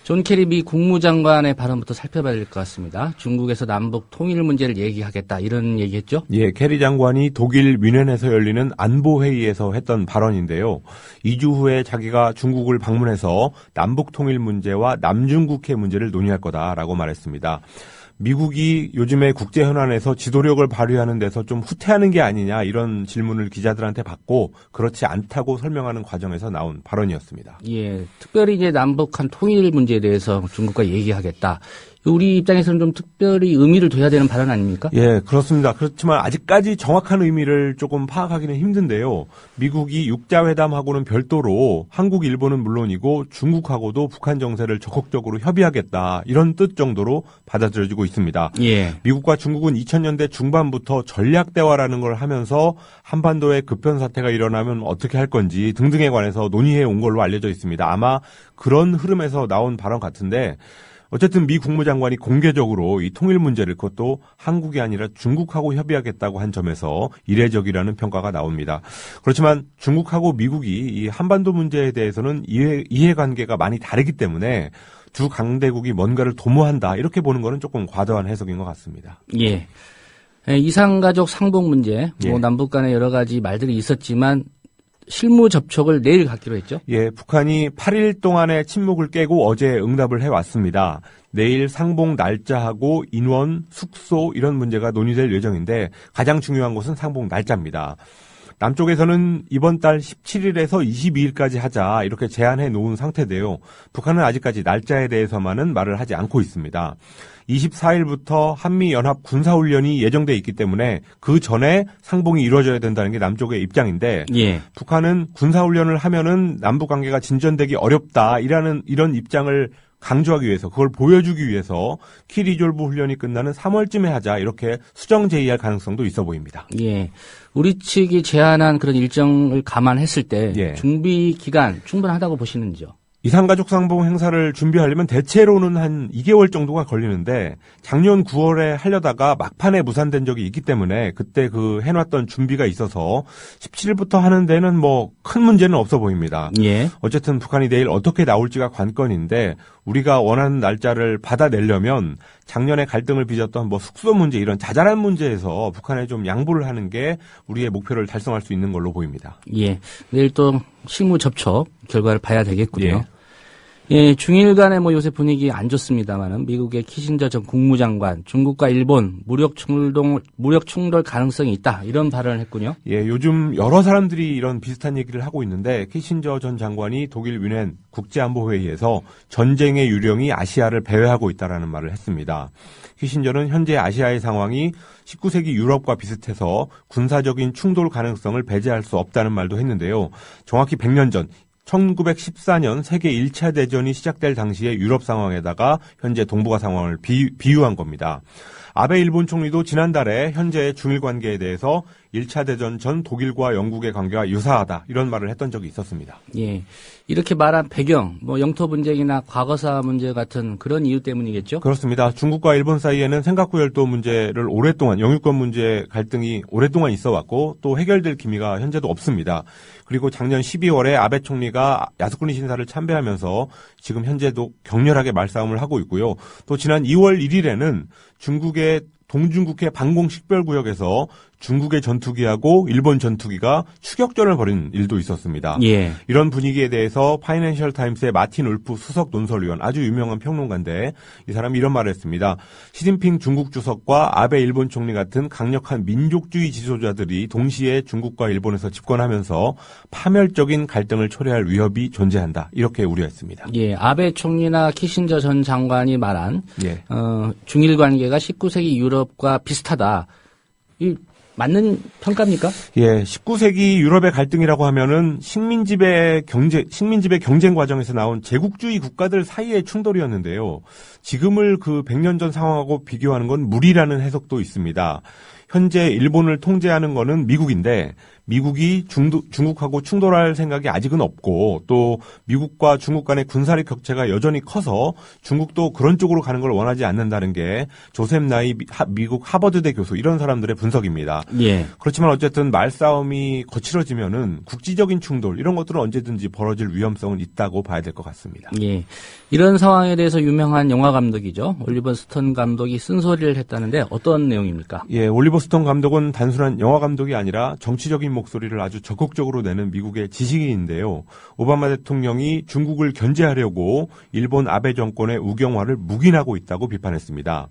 존 케리 미 국무장관의 발언부터 살펴봐야 될 것 같습니다. 중국에서 남북 통일 문제를 얘기하겠다 이런 얘기했죠? 예, 케리 장관이 독일 뮌헨에서 열리는 안보회의에서 했던 발언인데요. 2주 후에 자기가 중국을 방문해서 남북 통일 문제와 남중국해 문제를 논의할 거다라고 말했습니다. 미국이 요즘에 국제 현안에서 지도력을 발휘하는 데서 좀 후퇴하는 게 아니냐 이런 질문을 기자들한테 받고 그렇지 않다고 설명하는 과정에서 나온 발언이었습니다. 예, 특별히 이제 남북한 통일 문제에 대해서 중국과 얘기하겠다. 우리 입장에서는 좀 특별히 의미를 둬야 되는 발언 아닙니까? 예, 그렇습니다. 그렇지만 아직까지 정확한 의미를 조금 파악하기는 힘든데요. 미국이 육자회담하고는 별도로 한국, 일본은 물론이고 중국하고도 북한 정세를 적극적으로 협의하겠다. 이런 뜻 정도로 받아들여지고 있습니다. 예. 미국과 중국은 2000년대 중반부터 전략대화라는 걸 하면서 한반도에 급변 사태가 일어나면 어떻게 할 건지 등등에 관해서 논의해 온 걸로 알려져 있습니다. 아마 그런 흐름에서 나온 발언 같은데 어쨌든 미 국무장관이 공개적으로 이 통일 문제를 그것도 한국이 아니라 중국하고 협의하겠다고 한 점에서 이례적이라는 평가가 나옵니다. 그렇지만 중국하고 미국이 이 한반도 문제에 대해서는 이해관계가 많이 다르기 때문에 두 강대국이 뭔가를 도모한다 이렇게 보는 거는 조금 과도한 해석인 것 같습니다. 예. 이산가족 상봉 문제, 예. 남북 간에 여러 가지 말들이 있었지만 실무 접촉을 내일 갖기로 했죠? 예, 북한이 8일 동안의 침묵을 깨고 어제 응답을 해왔습니다. 내일 상봉 날짜하고 인원, 숙소 이런 문제가 논의될 예정인데 가장 중요한 것은 상봉 날짜입니다. 남쪽에서는 이번 달 17일에서 22일까지 하자 이렇게 제안해 놓은 상태인데요. 북한은 아직까지 날짜에 대해서만은 말을 하지 않고 있습니다. 24일부터 한미연합 군사훈련이 예정돼 있기 때문에 그 전에 상봉이 이루어져야 된다는 게 남쪽의 입장인데 예. 북한은 군사훈련을 하면은 남북관계가 진전되기 어렵다 이런 입장을 강조하기 위해서 그걸 보여주기 위해서 키리졸브 훈련이 끝나는 3월쯤에 하자 이렇게 수정 제의할 가능성도 있어 보입니다. 예, 우리 측이 제안한 그런 일정을 감안했을 때 예. 준비 기간 충분하다고 보시는지요? 이산가족 상봉 행사를 준비하려면 대체로는 한 2개월 정도가 걸리는데 작년 9월에 하려다가 막판에 무산된 적이 있기 때문에 그때 그 해놨던 준비가 있어서 17일부터 하는 데는 뭐 큰 문제는 없어 보입니다. 예. 어쨌든 북한이 내일 어떻게 나올지가 관건인데 우리가 원하는 날짜를 받아내려면 작년에 갈등을 빚었던 뭐 숙소 문제 이런 자잘한 문제에서 북한에 좀 양보를 하는 게 우리의 목표를 달성할 수 있는 걸로 보입니다. 예, 내일 또 실무 접촉 결과를 봐야 되겠군요. 예. 예, 중일 간의 뭐 요새 분위기 안 좋습니다만은 미국의 키신저 전 국무장관, 중국과 일본 무력 충돌 가능성이 있다 이런 발언을 했군요. 예, 요즘 여러 사람들이 이런 비슷한 얘기를 하고 있는데 키신저 전 장관이 독일 뮌헨 국제안보회의에서 전쟁의 유령이 아시아를 배회하고 있다라는 말을 했습니다. 키신저는 현재 아시아의 상황이 19세기 유럽과 비슷해서 군사적인 충돌 가능성을 배제할 수 없다는 말도 했는데요. 정확히 100년 전 1914년 세계 1차 대전이 시작될 당시의 유럽 상황에다가 현재 동북아 상황을 비유한 겁니다. 아베 일본 총리도 지난달에 현재의 중일 관계에 대해서 1차 대전 전 독일과 영국의 관계가 유사하다 이런 말을 했던 적이 있었습니다. 예, 이렇게 말한 배경, 뭐 영토 분쟁이나 과거사 문제 같은 그런 이유 때문이겠죠? 그렇습니다. 중국과 일본 사이에는 생각구 열도 문제를 오랫동안 영유권 문제 갈등이 오랫동안 있어왔고 또 해결될 기미가 현재도 없습니다. 그리고 작년 12월에 아베 총리가 야스쿠니 신사를 참배하면서 지금 현재도 격렬하게 말싸움을 하고 있고요. 또 지난 2월 1일에는 중국의 동중국해 방공식별구역에서 중국의 전투기하고 일본 전투기가 추격전을 벌인 일도 있었습니다. 예. 이런 분위기에 대해서 파이낸셜 타임스의 마틴 울프 수석 논설위원, 아주 유명한 평론가인데 이 사람이 이런 말을 했습니다. 시진핑 중국 주석과 아베 일본 총리 같은 강력한 민족주의 지도자들이 동시에 중국과 일본에서 집권하면서 파멸적인 갈등을 초래할 위협이 존재한다. 이렇게 우려했습니다. 예, 아베 총리나 키신저 전 장관이 말한 예. 중일 관계가 19세기 유럽과 비슷하다. 이 맞는 평가입니까? 예, 19세기 유럽의 갈등이라고 하면은 식민지배 경쟁 과정에서 나온 제국주의 국가들 사이의 충돌이었는데요. 지금을 그 100년 전 상황하고 비교하는 건 무리라는 해석도 있습니다. 현재 일본을 통제하는 거는 미국인데 미국이 중국하고 충돌할 생각이 아직은 없고 또 미국과 중국 간의 군사력 격차가 여전히 커서 중국도 그런 쪽으로 가는 걸 원하지 않는다는 게 조셉 나이 미국 하버드대 교수 이런 사람들의 분석입니다. 예. 그렇지만 어쨌든 말싸움이 거칠어지면은 국지적인 충돌 이런 것들은 언제든지 벌어질 위험성은 있다고 봐야 될 것 같습니다. 예. 이런 상황에 대해서 유명한 영화 감독이죠. 올리버 스톤 감독이 쓴소리를 했다는데 어떤 내용입니까? 예, 올리버 스톤 감독은 단순한 영화 감독이 아니라 정치적인 목소리를 아주 적극적으로 내는 미국의 지식인인데요. 오바마 대통령이 중국을 견제하려고 일본 아베 정권의 우경화를 묵인하고 있다고 비판했습니다.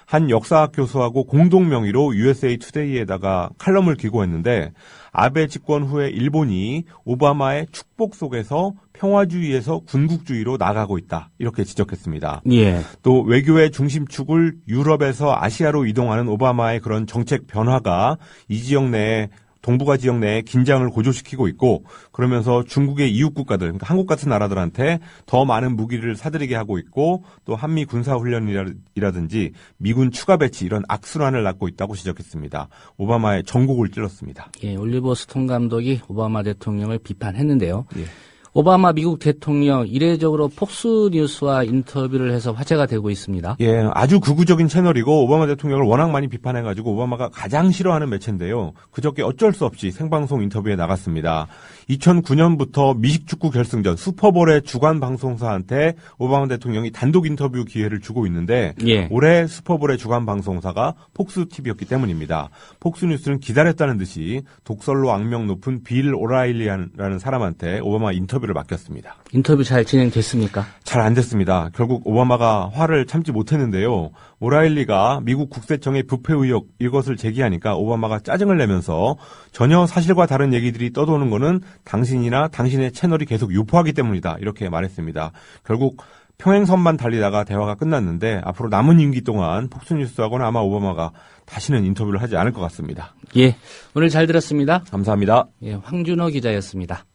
한 역사학 교수하고 공동 명의로 USA 투데이에다가 칼럼을 기고했는데 아베 집권 후에 일본이 오바마의 축복 속에서 평화주의에서 군국주의로 나가고 있다. 이렇게 지적했습니다. 예. 또 외교의 중심축을 유럽에서 아시아로 이동하는 오바마의 그런 정책 변화가 이 지역 내에 동북아 지역 내에 긴장을 고조시키고 있고 그러면서 중국의 이웃 국가들, 그러니까 한국 같은 나라들한테 더 많은 무기를 사들이게 하고 있고 또 한미 군사훈련이라든지 미군 추가 배치 이런 악순환을 낳고 있다고 지적했습니다. 오바마의 전곡을 찔렀습니다. 예, 올리버 스톤 감독이 오바마 대통령을 비판했는데요. 예. 오바마 미국 대통령 이례적으로 폭스뉴스와 인터뷰를 해서 화제가 되고 있습니다. 예, 아주 극우적인 채널이고 오바마 대통령을 워낙 많이 비판해가지고 오바마가 가장 싫어하는 매체인데요. 그저께 어쩔 수 없이 생방송 인터뷰에 나갔습니다. 2009년부터 미식축구 결승전 슈퍼볼의 주간 방송사한테 오바마 대통령이 단독 인터뷰 기회를 주고 있는데 예. 올해 슈퍼볼의 주간 방송사가 폭스TV였기 때문입니다. 폭스뉴스는 기다렸다는 듯이 독설로 악명 높은 빌 오라일리라는 사람한테 오바마 인터뷰를 맡겼습니다. 인터뷰 잘 진행됐습니까? 잘 안 됐습니다. 결국 오바마가 화를 참지 못했는데요. 오라일리가 미국 국세청의 부패 의혹 이것을 제기하니까 오바마가 짜증을 내면서 전혀 사실과 다른 얘기들이 떠도는 거는 당신이나 당신의 채널이 계속 유포하기 때문이다. 이렇게 말했습니다. 결국 평행선만 달리다가 대화가 끝났는데 앞으로 남은 임기 동안 폭스뉴스하고는 아마 오바마가 다시는 인터뷰를 하지 않을 것 같습니다. 예, 오늘 잘 들었습니다. 감사합니다. 예, 황준호 기자였습니다.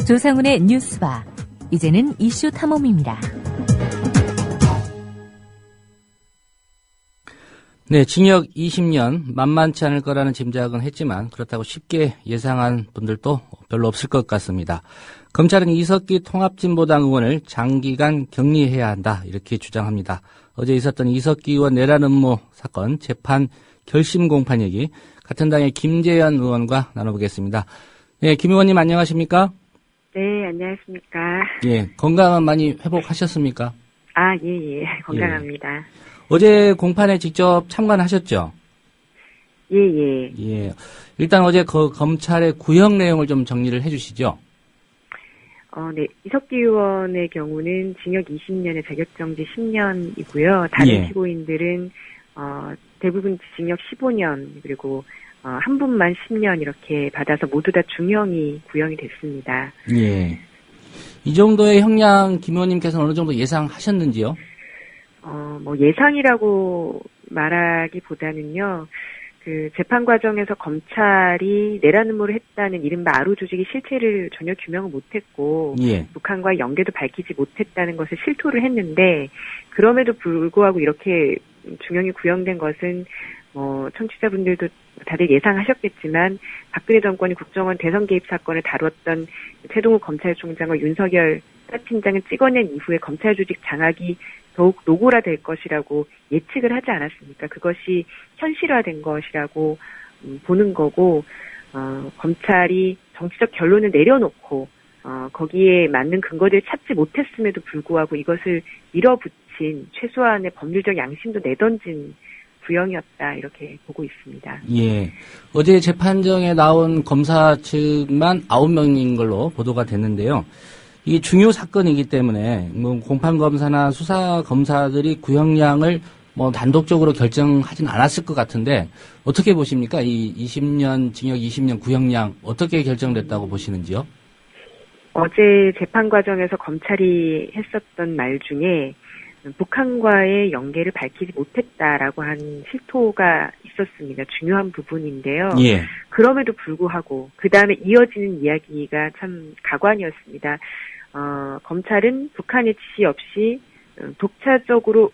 조상훈의 뉴스바. 이제는 이슈 탐험입니다. 네, 징역 20년 만만치 않을 거라는 짐작은 했지만 그렇다고 쉽게 예상한 분들도 별로 없을 것 같습니다. 검찰은 이석기 통합진보당 의원을 장기간 격리해야 한다 이렇게 주장합니다. 어제 있었던 이석기 의원 내란 음모 사건 재판 결심 공판 얘기 같은 당의 김재현 의원과 나눠보겠습니다. 네, 김 의원님 안녕하십니까? 네, 안녕하십니까. 예, 건강은 많이 회복하셨습니까? 아, 예, 건강합니다. 예. 어제 공판에 직접 참관하셨죠? 예. 일단 어제 그 검찰의 구형 내용을 좀 정리를 해주시죠. 네. 이석기 의원의 경우는 징역 20년에 자격정지 10년이고요. 다른 피고인들은 대부분 징역 15년 그리고 한 분만 10년 이렇게 받아서 모두 다 중형이 구형이 됐습니다. 예. 이 정도의 형량 김 의원님께서는 어느 정도 예상하셨는지요? 예상이라고 말하기보다는요, 그 재판 과정에서 검찰이 내란 음모를 했다는 이른바 아루 조직의 실체를 전혀 규명을 못했고, 북한과의 연계도 밝히지 못했다는 것을 실토를 했는데, 그럼에도 불구하고 이렇게 중형이 구형된 것은 청취자분들도 다들 예상하셨겠지만 박근혜 정권이 국정원 대선 개입 사건을 다뤘던 최동욱 검찰총장과 윤석열 사팀장을 찍어낸 이후에 검찰 조직 장악이 더욱 노골화될 것이라고 예측을 하지 않았습니까? 그것이 현실화된 것이라고 보는 거고 검찰이 정치적 결론을 내려놓고 거기에 맞는 근거들을 찾지 못했음에도 불구하고 이것을 밀어붙인 최소한의 법률적 양심도 내던진 구형이었다 이렇게 보고 있습니다. 예. 어제 재판정에 나온 검사 측만 9명인 걸로 보도가 됐는데요. 이 중요 사건이기 때문에 뭐 공판검사나 수사검사들이 구형량을 뭐 단독적으로 결정하진 않았을 것 같은데 어떻게 보십니까? 이 20년 징역 20년 구형량 어떻게 결정됐다고 보시는지요? 어제 재판 과정에서 검찰이 했었던 말 중에 북한과의 연계를 밝히지 못했다라고 한 실토가 있었습니다. 중요한 부분인데요. 예. 그럼에도 불구하고 그 다음에 이어지는 이야기가 참 가관이었습니다. 검찰은 북한의 지시 없이 독자적으로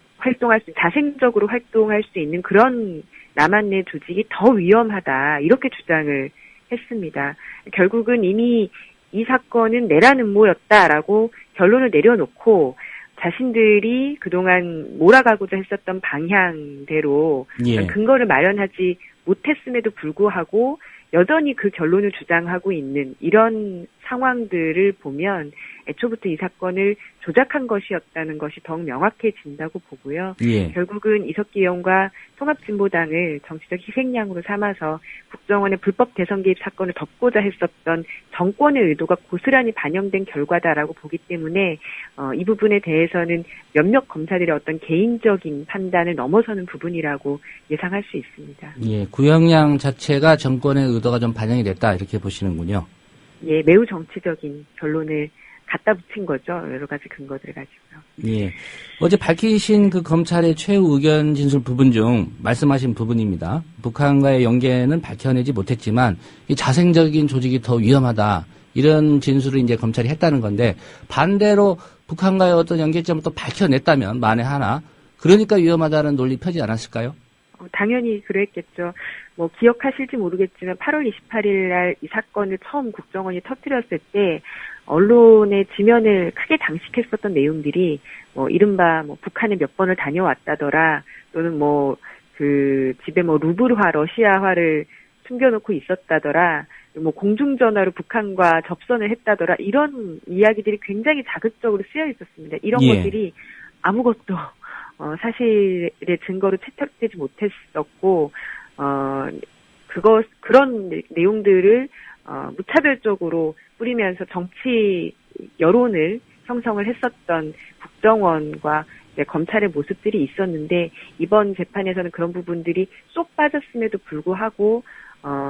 자생적으로 활동할 수 있는 그런 남한 내 조직이 더 위험하다 이렇게 주장을 했습니다. 결국은 이미 이 사건은 내란 음모였다라고 결론을 내려놓고 자신들이 그동안 몰아가고자 했었던 방향대로 예. 근거를 마련하지 못했음에도 불구하고 여전히 그 결론을 주장하고 있는 이런 상황들을 보면 애초부터 이 사건을 조작한 것이었다는 것이 더욱 명확해진다고 보고요. 예. 결국은 이석기 의원과 통합진보당을 정치적 희생양으로 삼아서 국정원의 불법 대선 개입 사건을 덮고자 했었던 정권의 의도가 고스란히 반영된 결과다라고 보기 때문에 이 부분에 대해서는 몇몇 검사들의 어떤 개인적인 판단을 넘어서는 부분이라고 예상할 수 있습니다. 예, 구형량 자체가 정권의 의도가 좀 반영이 됐다 이렇게 보시는군요. 예, 매우 정치적인 결론을 갖다 붙인 거죠. 여러 가지 근거들을 가지고요. 예. 어제 밝히신 그 검찰의 최후 의견 진술 부분 중 말씀하신 부분입니다. 북한과의 연계는 밝혀내지 못했지만 이 자생적인 조직이 더 위험하다. 이런 진술을 이제 검찰이 했다는 건데 반대로 북한과의 어떤 연계점을 또 밝혀냈다면 만에 하나 그러니까 위험하다는 논리 펴지 않았을까요? 당연히 그랬겠죠. 뭐 기억하실지 모르겠지만 8월 28일 날 이 사건을 처음 국정원이 터뜨렸을 때 언론의 지면을 크게 장식했었던 내용들이 뭐 이른바 뭐 북한에 몇 번을 다녀왔다더라 또는 뭐 그 집에 뭐 루블화 러시아화를 숨겨놓고 있었다더라 뭐 공중전화로 북한과 접선을 했다더라 이런 이야기들이 굉장히 자극적으로 쓰여 있었습니다. 이런 예. 것들이 아무것도 사실의 증거로 채택되지 못했었고 그런 내용들을 무차별적으로 뿌리면서 정치 여론을 형성을 했었던 국정원과 검찰의 모습들이 있었는데 이번 재판에서는 그런 부분들이 쏙 빠졌음에도 불구하고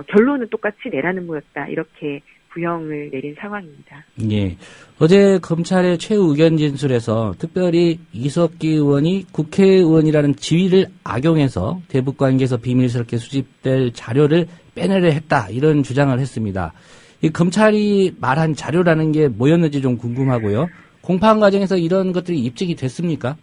결론은 똑같이 내라는 모였다 이렇게 구형을 내린 상황입니다. 예. 어제 검찰의 최후 의견 진술에서 특별히 이석기 의원이 국회의원이라는 지위를 악용해서 대북관계에서 비밀스럽게 수집될 자료를 빼내려 했다 이런 주장을 했습니다. 이 검찰이 말한 자료라는 게 뭐였는지 좀 궁금하고요. 공판 과정에서 이런 것들이 입증이 됐습니까?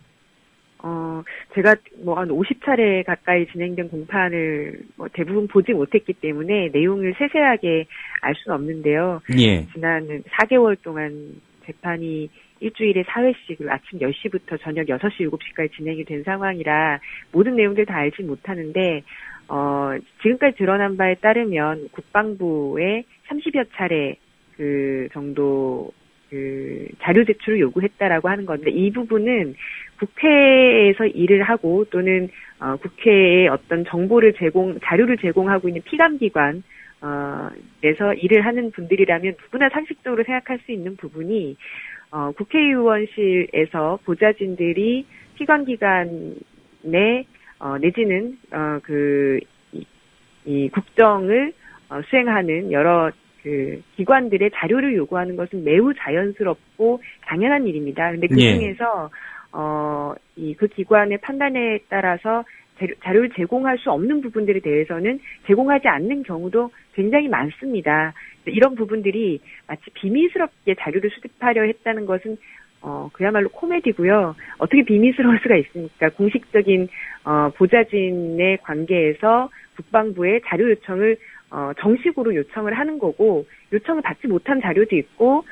제가 뭐 한 50차례 가까이 진행된 공판을 뭐 대부분 보지 못했기 때문에 내용을 세세하게 알 수는 없는데요. 예. 지난 4개월 동안 재판이 일주일에 4회씩 아침 10시부터 저녁 6시, 7시까지 진행이 된 상황이라 모든 내용들 다 알지 못하는데 지금까지 드러난 바에 따르면 국방부에 30여 차례 그 정도 그 자료 제출을 요구했다라고 하는 건데 이 부분은 국회에서 일을 하고 또는 국회에 어떤 자료를 제공하고 있는 피감기관 에서 일을 하는 분들이라면 누구나 상식적으로 생각할 수 있는 부분이 국회의원실에서 보좌진들이 피감기관에 내지는 이 국정을 수행하는 여러 그 기관들의 자료를 요구하는 것은 매우 자연스럽고 당연한 일입니다. 근데 그 중에서 그 기관의 판단에 따라서 자료를 제공할 수 없는 부분들에 대해서는 제공하지 않는 경우도 굉장히 많습니다. 이런 부분들이 마치 비밀스럽게 자료를 수집하려 했다는 것은 그야말로 코미디고요. 어떻게 비밀스러울 수가 있습니까? 공식적인 보좌진의 관계에서 국방부에 자료 요청을 정식으로 요청을 하는 거고 요청을 받지 못한 자료도 있고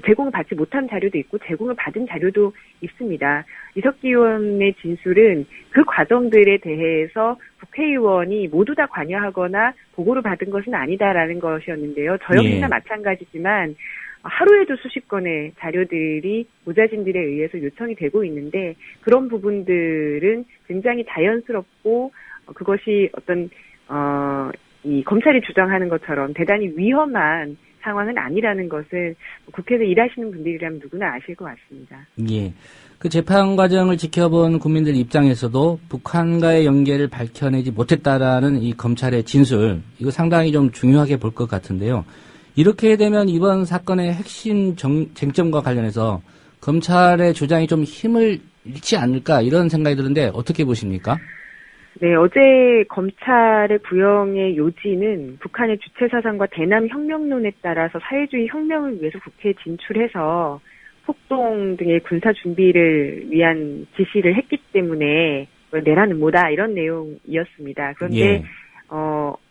제공을 받지 못한 자료도 있고 제공을 받은 자료도 있습니다. 이석기 의원의 진술은 그 과정들에 대해서 국회의원이 모두 다 관여하거나 보고를 받은 것은 아니다라는 것이었는데요. 저 역시나 마찬가지지만 하루에도 수십 건의 자료들이 보좌진들에 의해서 요청이 되고 있는데 그런 부분들은 굉장히 자연스럽고 그것이 어떤 이 검찰이 주장하는 것처럼 대단히 위험한 상황은 아니라는 것을 국회에서 일하시는 분들이라면 누구나 아실 것 같습니다. 예. 그 재판 과정을 지켜본 국민들 입장에서도 북한과의 연계를 밝혀내지 못했다라는 이 검찰의 진술, 이거 상당히 좀 중요하게 볼 것 같은데요. 이렇게 되면 이번 사건의 핵심 쟁점과 관련해서 검찰의 주장이 좀 힘을 잃지 않을까 이런 생각이 드는데 어떻게 보십니까? 네, 어제 검찰의 구형의 요지는 북한의 주체사상과 대남혁명론에 따라서 사회주의 혁명을 위해서 국회에 진출해서 폭동 등의 군사 준비를 위한 지시를 했기 때문에 내라는 뭐다 이런 내용이었습니다. 그런데 예.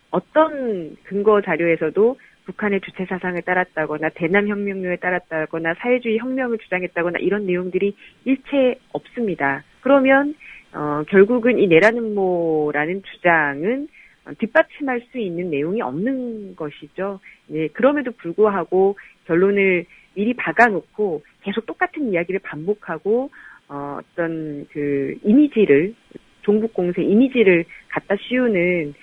어떤 근거 자료에서도 북한의 주체사상을 따랐다거나 대남혁명론에 따랐다거나 사회주의 혁명을 주장했다거나 이런 내용들이 일체 없습니다. 그러면 결국은 이 내라는 뭐라는 주장은 뒷받침할 수 있는 내용이 없는 것이죠. 네, 그럼에도 불구하고 결론을 미리 박아놓고 계속 똑같은 이야기를 반복하고 어떤 그 이미지를 종북 공세 이미지를 갖다 씌우는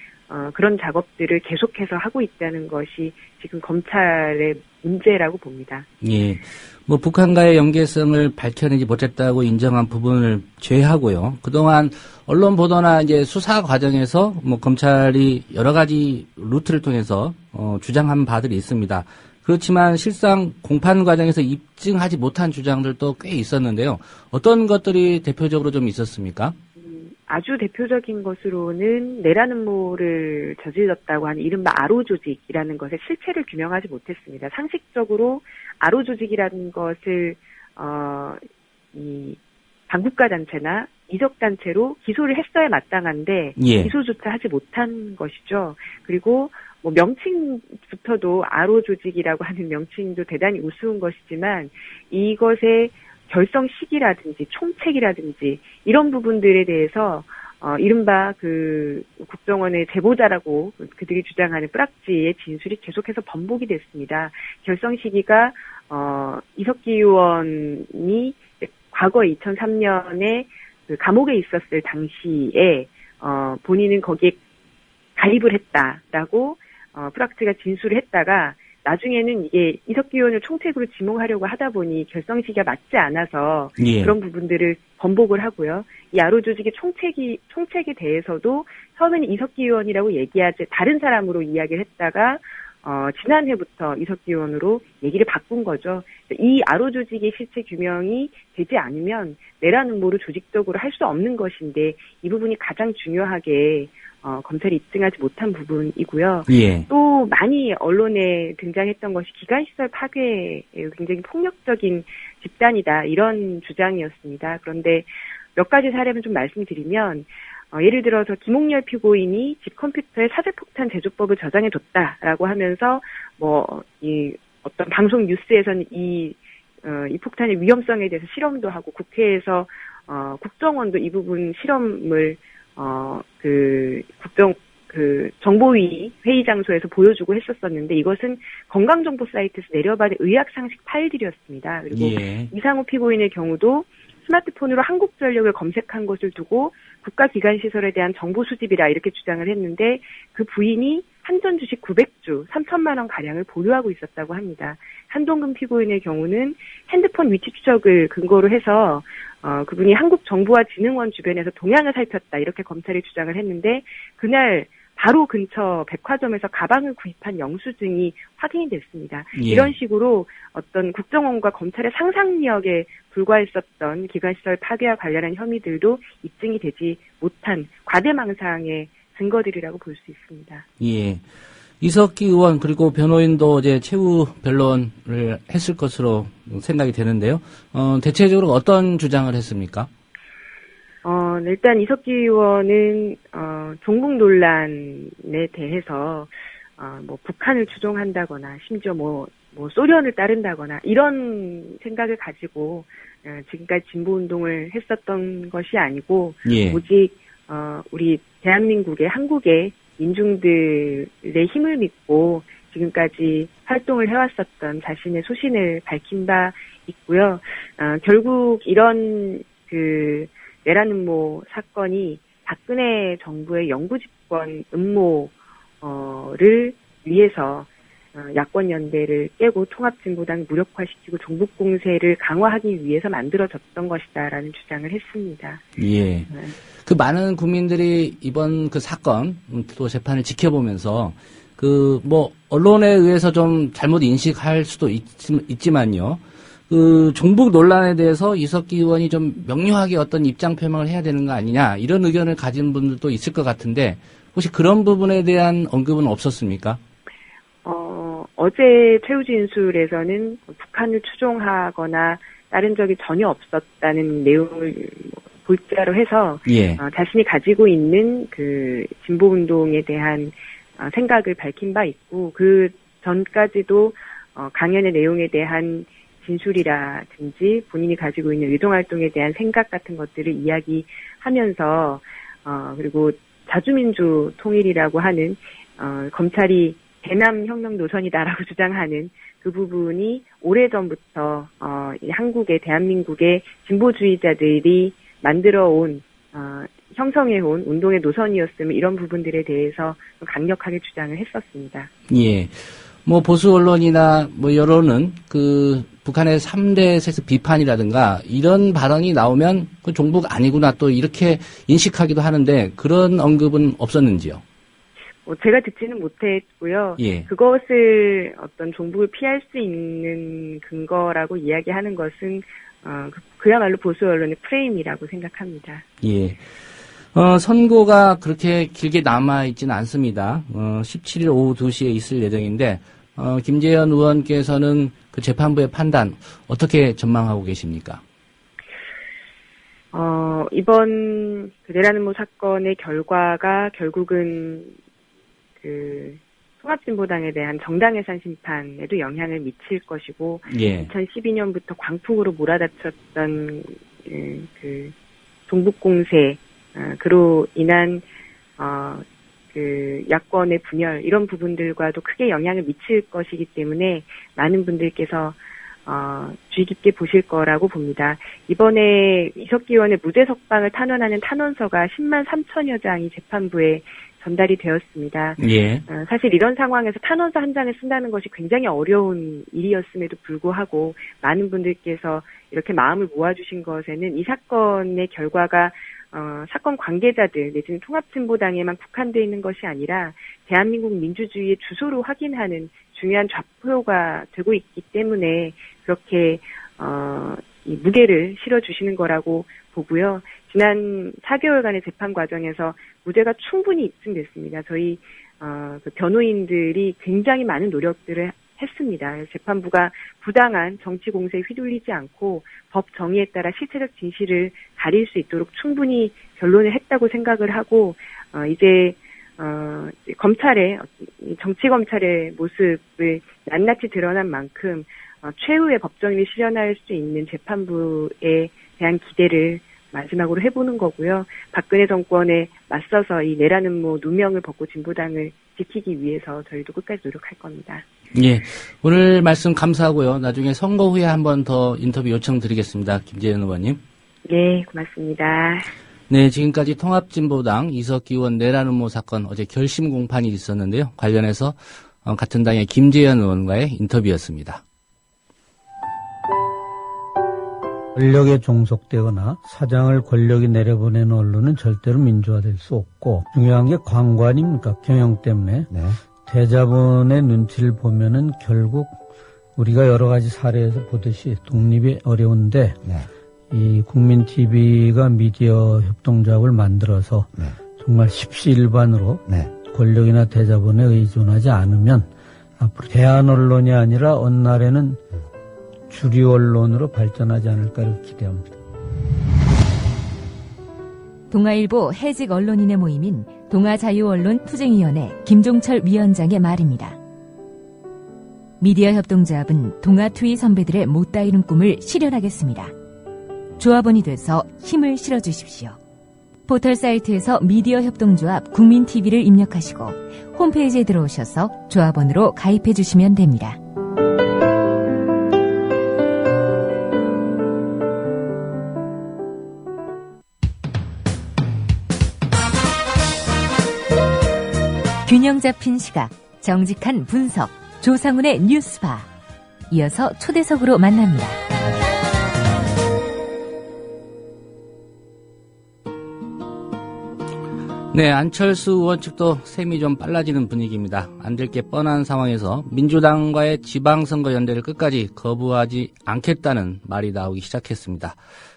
그런 작업들을 계속해서 하고 있다는 것이 지금 검찰의 문제라고 봅니다. 예. 뭐 북한과의 연계성을 밝혀내지 못했다고 인정한 부분을 제외하고요. 그동안 언론 보도나 이제 수사 과정에서 뭐 검찰이 여러 가지 루트를 통해서 주장한 바들이 있습니다. 그렇지만 실상 공판 과정에서 입증하지 못한 주장들도 꽤 있었는데요. 어떤 것들이 대표적으로 좀 있었습니까? 아주 대표적인 것으로는 내라는 모를 저질렀다고 하는 이른바 아로 조직이라는 것의 실체를 규명하지 못했습니다. 상식적으로 아로 조직이라는 것을 이 반국가 단체나 이적 단체로 기소를 했어야 마땅한데 예. 기소조차 하지 못한 것이죠. 그리고 뭐 명칭부터도 아로 조직이라고 하는 명칭도 대단히 우스운 것이지만 이것의 결성 시기라든지 총책이라든지 이런 부분들에 대해서 이른바 그 국정원의 제보자라고 그들이 주장하는 뿌락지의 진술이 계속해서 번복이 됐습니다. 결성 시기가 이석기 의원이 과거 2003년에 그 감옥에 있었을 당시에 본인은 거기에 가입을 했다라고 뿌락지가 진술을 했다가 나중에는 이게 이석기 의원을 총책으로 지목하려고 하다 보니 결성 시기가 맞지 않아서 예. 그런 부분들을 번복을 하고요. 이 아로 조직의 총책에 대해서도 처음에는 이석기 의원이라고 얘기하지 다른 사람으로 이야기를 했다가 지난해부터 이석기 의원으로 얘기를 바꾼 거죠. 이 아로 조직의 실체 규명이 되지 않으면 내라는 모를 조직적으로 할 수 없는 것인데 이 부분이 가장 중요하게 검찰이 입증하지 못한 부분이고요. 예. 또 많이 언론에 등장했던 것이 기관시설 파괴 굉장히 폭력적인 집단이다 이런 주장이었습니다. 그런데 몇 가지 사례를 좀 말씀드리면 예를 들어서 김홍렬 피고인이 집 컴퓨터에 사제폭탄 제조법을 저장해뒀다라고 하면서 이 어떤 방송 뉴스에서는 이 폭탄의 위험성에 대해서 실험도 하고 국회에서 국정원도 이 부분 실험을 정보위 회의 장소에서 보여주고 했었었는데 이것은 건강정보 사이트에서 내려받은 의학상식 파일들이었습니다. 그리고 예. 이상우 피고인의 경우도 스마트폰으로 한국전력을 검색한 것을 두고 국가기관시설에 대한 정보 수집이라 이렇게 주장을 했는데 그 부인이 한전 주식 900주 3천만 원 가량을 보유하고 있었다고 합니다. 한동근 피고인의 경우는 핸드폰 위치 추적을 근거로 해서 그분이 한국정보화진흥원 주변에서 동향을 살폈다 이렇게 검찰이 주장을 했는데 그날 바로 근처 백화점에서 가방을 구입한 영수증이 확인이 됐습니다. 예. 이런 식으로 어떤 국정원과 검찰의 상상력에 불과했었던 기관시설 파괴와 관련한 혐의들도 입증이 되지 못한 과대망상의 증거들이라고 볼 수 있습니다. 예. 이석기 의원 그리고 변호인도 어제 최후 변론을 했을 것으로 생각이 되는데요. 대체적으로 어떤 주장을 했습니까? 일단 이석기 의원은 종북 논란에 대해서 북한을 추종한다거나 심지어 소련을 따른다거나 이런 생각을 가지고 지금까지 진보 운동을 했었던 것이 아니고 예. 오직 우리 대한민국의 한국의 민중들의 힘을 믿고 지금까지 활동을 해왔었던 자신의 소신을 밝힌 바 있고요. 결국 이런 내란음모 사건이 박근혜 정부의 영구집권 음모를 위해서 야권 연대를 깨고 통합진보당 무력화시키고 종북공세를 강화하기 위해서 만들어졌던 것이다라는 주장을 했습니다. 예. 그 많은 국민들이 이번 그 사건 또 재판을 지켜보면서 언론에 의해서 좀 잘못 인식할 수도 있지만요. 그 종북 논란에 대해서 이석기 의원이 좀 명료하게 어떤 입장 표명을 해야 되는 거 아니냐 이런 의견을 가진 분들도 있을 것 같은데 혹시 그런 부분에 대한 언급은 없었습니까? 어제 최후 진술에서는 북한을 추종하거나 따른 적이 전혀 없었다는 내용을 골자로 해서 예. 자신이 가지고 있는 그 진보 운동에 대한 생각을 밝힌 바 있고 그 전까지도 강연의 내용에 대한 진술이라든지 본인이 가지고 있는 의동활동에 대한 생각 같은 것들을 이야기하면서 그리고 자주민주 통일이라고 하는 검찰이 대남혁명 노선이다라고 주장하는 그 부분이 오래전부터 한국의 대한민국의 진보주의자들이 만들어온 형성해온 운동의 노선이었으면 이런 부분들에 대해서 강력하게 주장을 했었습니다. 예. 보수 언론이나 여론은 북한의 3대 세습 비판이라든가 이런 발언이 나오면 그 종북 아니구나 또 이렇게 인식하기도 하는데 그런 언급은 없었는지요? 제가 듣지는 못했고요. 예. 그것을 어떤 종북을 피할 수 있는 근거라고 이야기하는 것은 그야말로 보수 언론의 프레임이라고 생각합니다. 예. 선고가 그렇게 길게 남아있지는 않습니다. 17일 오후 2시에 있을 예정인데 김재현 의원께서는 그 재판부의 판단 어떻게 전망하고 계십니까? 이번 내란음모 사건의 결과가 결국은 통합진보당에 대한 정당해산 심판에도 영향을 미칠 것이고, 예. 2012년부터 광풍으로 몰아닥쳤던 종북공세, 그로 인한 야권의 분열 이런 부분들과도 크게 영향을 미칠 것이기 때문에 많은 분들께서 주의 깊게 보실 거라고 봅니다. 이번에 이석기 의원의 무죄 석방을 탄원하는 탄원서가 10만 3천여 장이 재판부에 전달이 되었습니다. 예. 사실 이런 상황에서 탄원서 한 장을 쓴다는 것이 굉장히 어려운 일이었음에도 불구하고 많은 분들께서 이렇게 마음을 모아주신 것에는 이 사건의 결과가 사건 관계자들 내지는 통합진보당에만 국한되어 있는 것이 아니라 대한민국 민주주의의 주소로 확인하는 중요한 좌표가 되고 있기 때문에 그렇게 이 무게를 실어주시는 거라고 보고요. 지난 4개월간의 재판 과정에서 무죄가 충분히 입증됐습니다. 저희 그 변호인들이 굉장히 많은 노력들을 했습니다. 재판부가 부당한 정치 공세에 휘둘리지 않고 법 정의에 따라 실체적 진실을 가릴 수 있도록 충분히 변론을 했다고 생각을 하고 이제 검찰의 정치 검찰의 모습을 낱낱이 드러난 만큼 최후의 법정을 실현할 수 있는 재판부에 대한 기대를 마지막으로 해보는 거고요. 박근혜 정권에 맞서서 이 내란음모 누명을 벗고 진보당을 지키기 위해서 저희도 끝까지 노력할 겁니다. 예, 오늘 말씀 감사하고요. 나중에 선거 후에 한 번 더 인터뷰 요청드리겠습니다. 김재현 의원님. 네, 고맙습니다. 네, 지금까지 통합진보당 이석기 의원 내란음모 사건 어제 결심 공판이 있었는데요. 관련해서 같은 당의 김재현 의원과의 인터뷰였습니다. 권력에 종속되거나 사장을 권력이 내려보내는 언론은 절대로 민주화될 수 없고 중요한 게 광고 아닙니까? 경영 때문에. 네. 대자본의 눈치를 보면은 결국 우리가 여러 가지 사례에서 보듯이 독립이 어려운데 네. 이 국민TV가 미디어 협동조합을 만들어서 네. 정말 십시일반으로 네. 권력이나 대자본에 의존하지 않으면 앞으로 대한 언론이 아니라 어느 날에는 주류 언론으로 발전하지 않을까를 기대합니다. 동아일보 해직 언론인의 모임인 동아자유언론 투쟁위원회 김종철 위원장의 말입니다. 미디어 협동조합은 동아투이 선배들의 못다 이룬 꿈을 실현하겠습니다. 조합원이 돼서 힘을 실어주십시오. 포털 사이트에서 미디어 협동조합 국민TV를 입력하시고 홈페이지에 들어오셔서 조합원으로 가입해 주시면 됩니다. 균형 잡힌 시각, 정직한 분석, 조상훈의 뉴스바. 이어서 초대석으로 만납니다. 네, 안철수 의원 측도 셈이 좀 빨라지는 분위기입니다. 안 될 게 뻔한 상황에서 민주당과의 지방선거 연대를 끝까지 거부하지 않겠다는 말이 나오기 시작했습니다.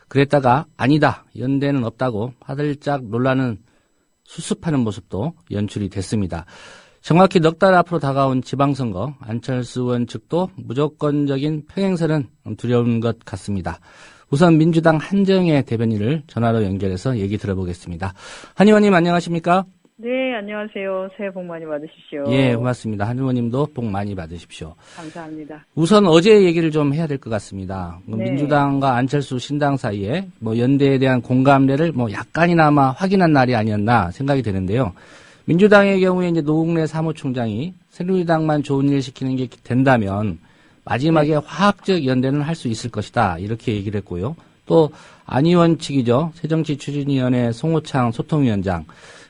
그랬다가 아니다, 연대는 없다고 화들짝 논란은 수습하는 모습도 연출이 됐습니다. 정확히 넉 달 앞으로 다가온 지방선거, 안철수 의원 측도 무조건적인 평행선은 두려운 것 같습니다. 우선 민주당 한정혜 대변인을 전화로 연결해서 얘기 들어보겠습니다. 한 의원님 안녕하십니까? 네, 안녕하세요. 새해 복 많이 받으십시오. 예, 고맙습니다. 한 의원님도 복 많이 받으십시오. 감사합니다. 우선 어제 얘기를 좀 해야 될 것 같습니다. 네. 민주당과 안철수 신당 사이에 연대에 대한 공감대를 약간이나마 확인한 날이 아니었나 생각이 되는데요. 민주당의 경우에 이제 노웅래 사무총장이 새누리당만 좋은 일 시키는 게 된다면 마지막에 화학적 연대는 할 수 있을 것이다. 이렇게 얘기를 했고요. 또 안 의원 측이죠. 새정치추진위원회 송호창 소통위원장.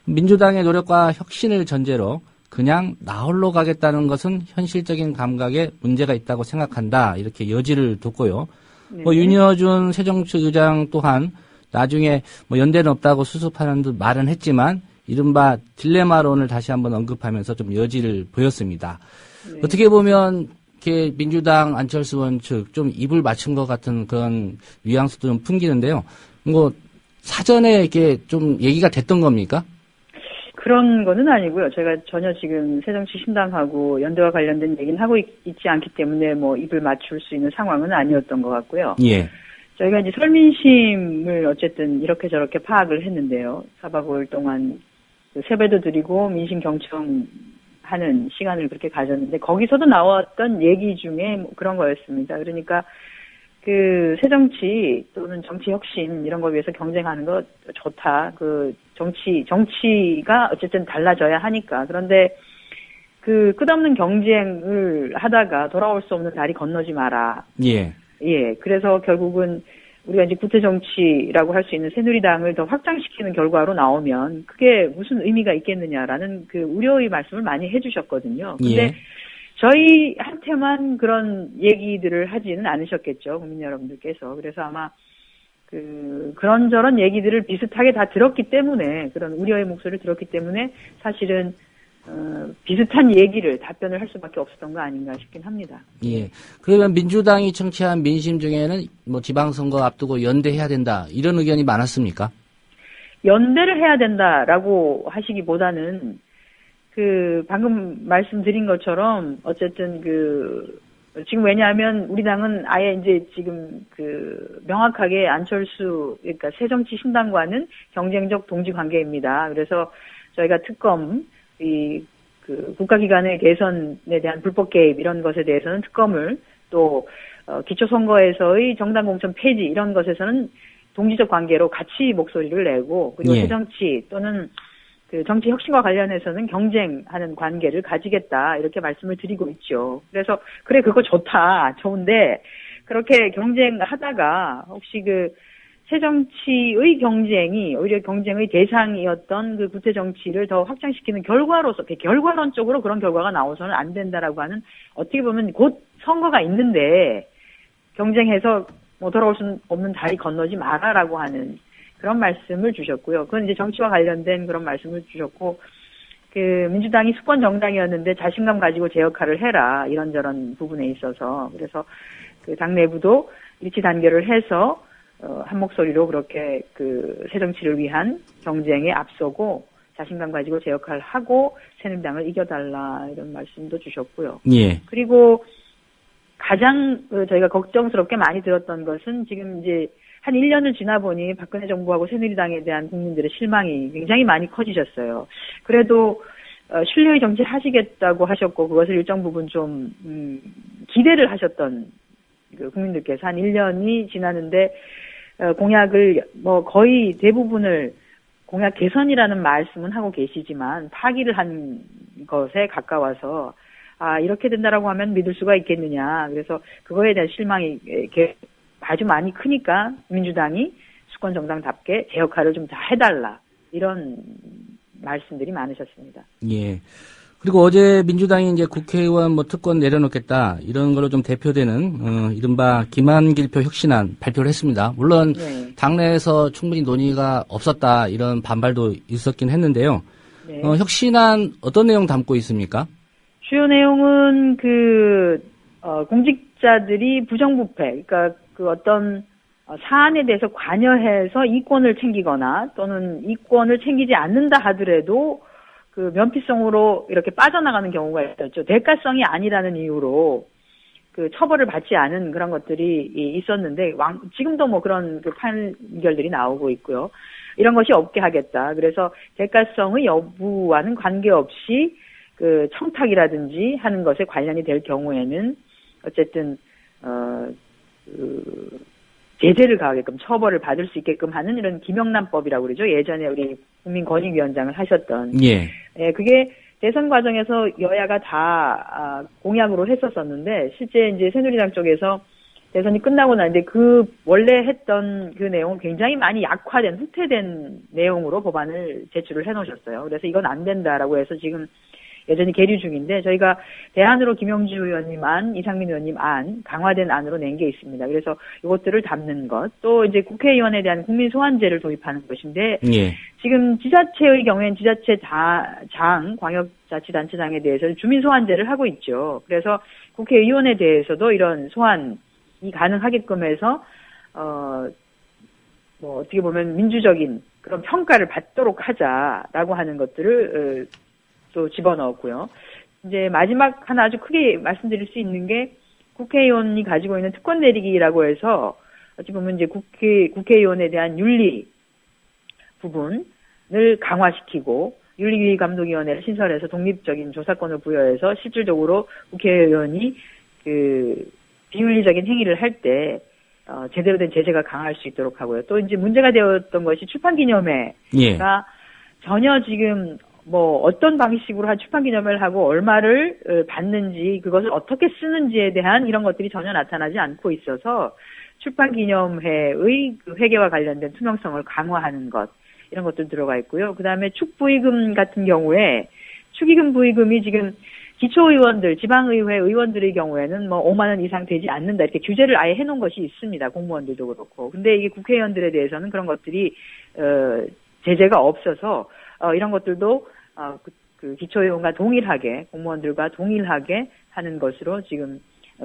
민주당의 노력과 혁신을 전제로 그냥 나홀로 가겠다는 것은 현실적인 감각에 문제가 있다고 생각한다. 이렇게 여지를 뒀고요. 네. 윤여준 새정치의장 또한 나중에 연대는 없다고 수습하는 듯 말은 했지만 이른바 딜레마론을 다시 한번 언급하면서 좀 여지를 보였습니다. 네. 어떻게 보면 이렇게 민주당 안철수 의원 측 좀 입을 맞춘 것 같은 그런 뉘앙스도 좀 풍기는데요. 사전에 이렇게 좀 얘기가 됐던 겁니까? 그런 거는 아니고요. 제가 전혀 지금 새정치신당하고 연대와 관련된 얘기는 하고 있지 않기 때문에 입을 맞출 수 있는 상황은 아니었던 것 같고요. 예. 저희가 이제 설민심을 어쨌든 이렇게 저렇게 파악을 했는데요. 4박 5일 동안 세배도 드리고 민심 경청하는 시간을 그렇게 가졌는데 거기서도 나왔던 얘기 중에 그런 거였습니다. 그러니까 새정치 또는 정치 혁신 이런 걸 위해서 경쟁하는 거 좋다. 정치가 어쨌든 달라져야 하니까. 그런데 끝없는 경쟁을 하다가 돌아올 수 없는 다리 건너지 마라. 예. 예. 그래서 결국은 우리가 이제 구태 정치라고 할 수 있는 새누리당을 더 확장시키는 결과로 나오면 그게 무슨 의미가 있겠느냐라는 우려의 말씀을 많이 해주셨거든요. 근데 예. 저희한테만 그런 얘기들을 하지는 않으셨겠죠. 국민 여러분들께서. 그래서 아마 그런저런 얘기들을 비슷하게 다 들었기 때문에 그런 우려의 목소리를 들었기 때문에 사실은 비슷한 얘기를 답변을 할 수밖에 없었던 거 아닌가 싶긴 합니다. 예. 그러면 민주당이 청취한 민심 중에는 지방선거 앞두고 연대해야 된다 이런 의견이 많았습니까? 연대를 해야 된다라고 하시기보다는 방금 말씀드린 것처럼 어쨌든 지금 왜냐하면 우리 당은 아예 이제 지금 명확하게 안철수 그러니까 새정치신당과는 경쟁적 동지 관계입니다. 그래서 저희가 특검 국가기관의 개선에 대한 불법 개입 이런 것에 대해서는 특검을 또 기초선거에서의 정당 공천 폐지 이런 것에서는 동지적 관계로 같이 목소리를 내고 그리고 예. 새정치 또는 정치 혁신과 관련해서는 경쟁하는 관계를 가지겠다 이렇게 말씀을 드리고 있죠. 그래서 그래 그거 좋다 좋은데 그렇게 경쟁하다가 혹시 새정치의 경쟁이 오히려 경쟁의 대상이었던 구태 정치를 더 확장시키는 결과로서 결과론적으로 그런 결과가 나와서는 안 된다라고 하는 어떻게 보면 곧 선거가 있는데 경쟁해서 돌아올 수 없는 다리 건너지 마라라고 하는 그런 말씀을 주셨고요. 그건 이제 정치와 관련된 그런 말씀을 주셨고, 민주당이 수권 정당이었는데 자신감 가지고 제 역할을 해라. 이런저런 부분에 있어서. 그래서 당 내부도 일치 단결을 해서, 한 목소리로 그렇게 새정치를 위한 경쟁에 앞서고 자신감 가지고 제 역할을 하고 새누리당을 이겨달라. 이런 말씀도 주셨고요. 예. 그리고 가장 저희가 걱정스럽게 많이 들었던 것은 지금 이제 한 1년을 지나 보니 박근혜 정부하고 새누리당에 대한 국민들의 실망이 굉장히 많이 커지셨어요. 그래도 신뢰의 정치를 하시겠다고 하셨고 그것을 일정 부분 좀 기대를 하셨던 국민들께서 한 1년이 지났는데 공약을 거의 대부분을 공약 개선이라는 말씀은 하고 계시지만 파기를 한 것에 가까워서 이렇게 된다라고 하면 믿을 수가 있겠느냐. 그래서 그거에 대한 실망이 아주 많이 크니까 민주당이 수권 정당답게 제 역할을 좀 다 해달라. 이런 말씀들이 많으셨습니다. 예. 그리고 어제 민주당이 이제 국회의원 특권 내려놓겠다 이런 걸로 좀 대표되는 이른바 김한길표 혁신안 발표를 했습니다. 물론 네. 당내에서 충분히 논의가 없었다 이런 반발도 있었긴 했는데요. 네. 혁신안 어떤 내용 담고 있습니까? 주요 내용은 공직자들이 부정부패, 그러니까 어떤 사안에 대해서 관여해서 이권을 챙기거나 또는 이권을 챙기지 않는다 하더라도 면피성으로 이렇게 빠져나가는 경우가 있었죠. 대가성이 아니라는 이유로 처벌을 받지 않은 그런 것들이 있었는데 지금도 그런 판결들이 나오고 있고요. 이런 것이 없게 하겠다. 그래서 대가성의 여부와는 관계없이 청탁이라든지 하는 것에 관련이 될 경우에는 어쨌든 제재를 가하게끔 처벌을 받을 수 있게끔 하는 이런 김영란법이라고 그러죠. 예전에 우리 국민권익위원장을 하셨던. 예. 예, 그게 대선 과정에서 여야가 다 공약으로 했었었는데 실제 이제 새누리당 쪽에서 대선이 끝나고 나는데 원래 했던 내용은 굉장히 많이 약화된 후퇴된 내용으로 법안을 제출을 해놓으셨어요. 그래서 이건 안 된다라고 해서 지금 여전히 계류 중인데 저희가 대안으로 김영주 의원님 안, 이상민 의원님 안, 강화된 안으로 낸 게 있습니다. 그래서 이것들을 담는 것, 또 이제 국회의원에 대한 국민 소환제를 도입하는 것인데 예. 지금 지자체의 경우에는 지자체 광역자치단체장에 대해서 주민 소환제를 하고 있죠. 그래서 국회의원에 대해서도 이런 소환이 가능하게끔 해서 어떻게 보면 민주적인 그런 평가를 받도록 하자라고 하는 것들을 또 집어넣었고요. 이제 마지막 하나 아주 크게 말씀드릴 수 있는 게 국회의원이 가지고 있는 특권 내리기라고 해서 어찌 보면 이제 국회의원에 대한 윤리 부분을 강화시키고 윤리감독위원회를 신설해서 독립적인 조사권을 부여해서 실질적으로 국회의원이 비윤리적인 행위를 할 때 제대로 된 제재가 강할 수 있도록 하고요. 또 이제 문제가 되었던 것이 출판기념회가 예. 전혀 지금 어떤 방식으로 출판기념회를 하고 얼마를 받는지 그것을 어떻게 쓰는지에 대한 이런 것들이 전혀 나타나지 않고 있어서 출판기념회의 회계와 관련된 투명성을 강화하는 것 이런 것들 들어가 있고요. 그 다음에 축부의금 같은 경우에 축의금 부의금이 지금 기초의원들, 지방의회 의원들의 경우에는 5만 원 이상 되지 않는다 이렇게 규제를 아예 해놓은 것이 있습니다. 공무원들도 그렇고. 근데 이게 국회의원들에 대해서는 그런 것들이 제재가 없어서 이런 것들도 기초의원과 동일하게 공무원들과 동일하게 하는 것으로 지금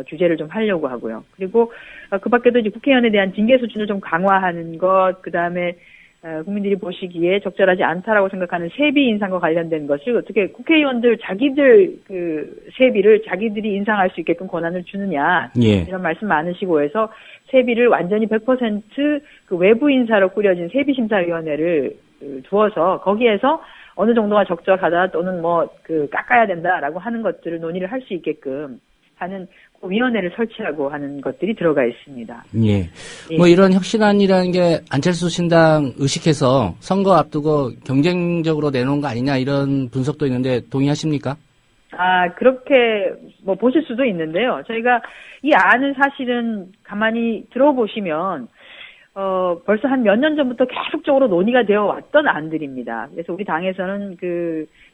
규제를 좀 하려고 하고요. 그리고 그 밖에도 이제 국회의원에 대한 징계 수준을 좀 강화하는 것, 그 다음에 국민들이 보시기에 적절하지 않다라고 생각하는 세비 인상과 관련된 것을 어떻게 국회의원들 자기들 세비를 자기들이 인상할 수 있게끔 권한을 주느냐 예. 이런 말씀 많으시고 해서 세비를 완전히 100% 외부 인사로 꾸려진 세비심사위원회를 두어서 거기에서 어느 정도가 적절하다 또는 깎아야 된다라고 하는 것들을 논의를 할 수 있게끔 하는 위원회를 설치하고 하는 것들이 들어가 있습니다. 예. 예. 이런 혁신안이라는 게 안철수 신당 의식해서 선거 앞두고 경쟁적으로 내놓은 거 아니냐 이런 분석도 있는데 동의하십니까? 그렇게 보실 수도 있는데요. 저희가 이 안을 사실은 가만히 들어보시면 벌써 한 몇 년 전부터 계속적으로 논의가 되어 왔던 안들입니다. 그래서 우리 당에서는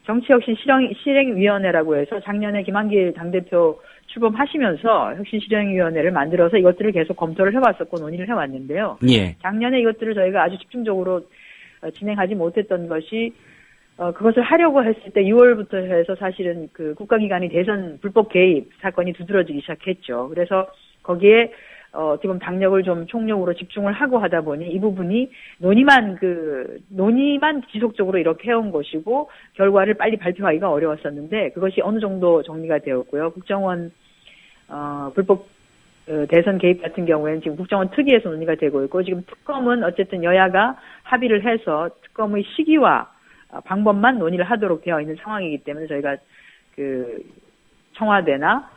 정치혁신 실행위원회라고 해서 작년에 김한길 당대표 출범하시면서 혁신실행위원회를 만들어서 이것들을 계속 검토를 해왔었고 논의를 해왔는데요. 예. 작년에 이것들을 저희가 아주 집중적으로 진행하지 못했던 것이 그것을 하려고 했을 때 6월부터 해서 사실은 국가기관이 대선 불법 개입 사건이 두드러지기 시작했죠. 그래서 거기에 지금 당력을 좀 총력으로 집중을 하고 하다 보니 이 부분이 논의만 지속적으로 이렇게 해온 것이고 결과를 빨리 발표하기가 어려웠었는데 그것이 어느 정도 정리가 되었고요. 국정원 불법 대선 개입 같은 경우에는 지금 국정원 특위에서 논의가 되고 있고 지금 특검은 어쨌든 여야가 합의를 해서 특검의 시기와 방법만 논의를 하도록 되어 있는 상황이기 때문에 저희가 청와대나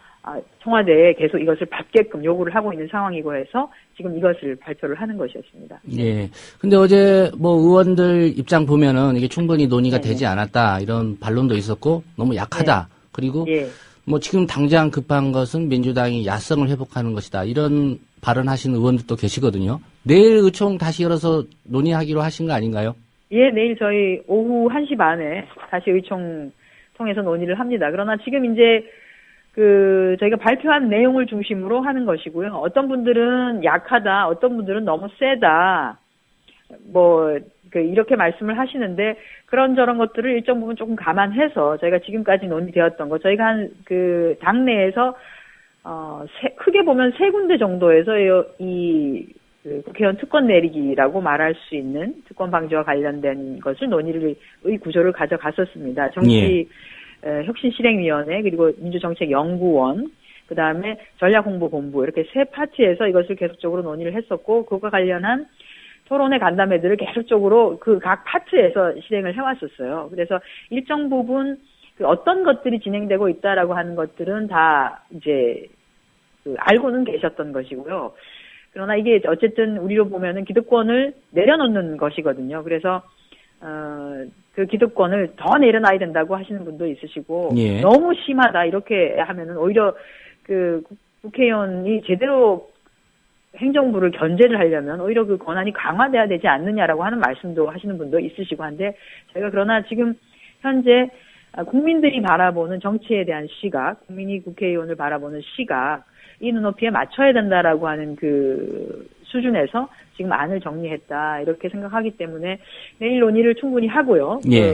청와대에 계속 이것을 받게끔 요구를 하고 있는 상황이고 해서 지금 이것을 발표를 하는 것이었습니다. 예. 근데 어제 뭐 의원들 입장 보면은 이게 충분히 논의가 네네. 되지 않았다 이런 반론도 있었고 너무 약하다. 네. 그리고 예. 뭐 지금 당장 급한 것은 민주당이 야성을 회복하는 것이다. 이런 발언하신 의원들도 계시거든요. 내일 의총 다시 열어서 논의하기로 하신 거 아닌가요? 예, 내일 저희 오후 1시 반에 다시 의총 통해서 논의를 합니다. 그러나 지금 이제 저희가 발표한 내용을 중심으로 하는 것이고요. 어떤 분들은 약하다, 어떤 분들은 너무 세다, 이렇게 말씀을 하시는데, 그런저런 것들을 일정 부분 조금 감안해서 저희가 지금까지 논의되었던 거, 저희가 당내에서, 크게 보면 3군데 정도에서 국회의원 특권 내리기라고 말할 수 있는 특권 방지와 관련된 것을 논의의 구조를 가져갔었습니다. 정치, 혁신실행위원회, 그리고 민주정책연구원, 그 다음에 전략홍보본부, 이렇게 3파트에서 이것을 계속적으로 논의를 했었고, 그것과 관련한 토론회 간담회들을 계속적으로 각 파트에서 실행을 해왔었어요. 그래서 일정 부분 어떤 것들이 진행되고 있다라고 하는 것들은 다 이제 알고는 계셨던 것이고요. 그러나 이게 어쨌든 우리로 보면은 기득권을 내려놓는 것이거든요. 그래서 그 기득권을 더 내려놔야 된다고 하시는 분도 있으시고, 예. 너무 심하다 이렇게 하면은 오히려 국회의원이 제대로 행정부를 견제를 하려면 오히려 그 권한이 강화돼야 되지 않느냐라고 하는 말씀도 하시는 분도 있으시고 한데, 저희가 그러나 지금 현재 국민들이 바라보는 정치에 대한 시각, 국민이 국회의원을 바라보는 시각, 이 눈높이에 맞춰야 된다라고 하는 수준에서 지금 안을 정리했다 이렇게 생각하기 때문에 내일 논의를 충분히 하고요. 예.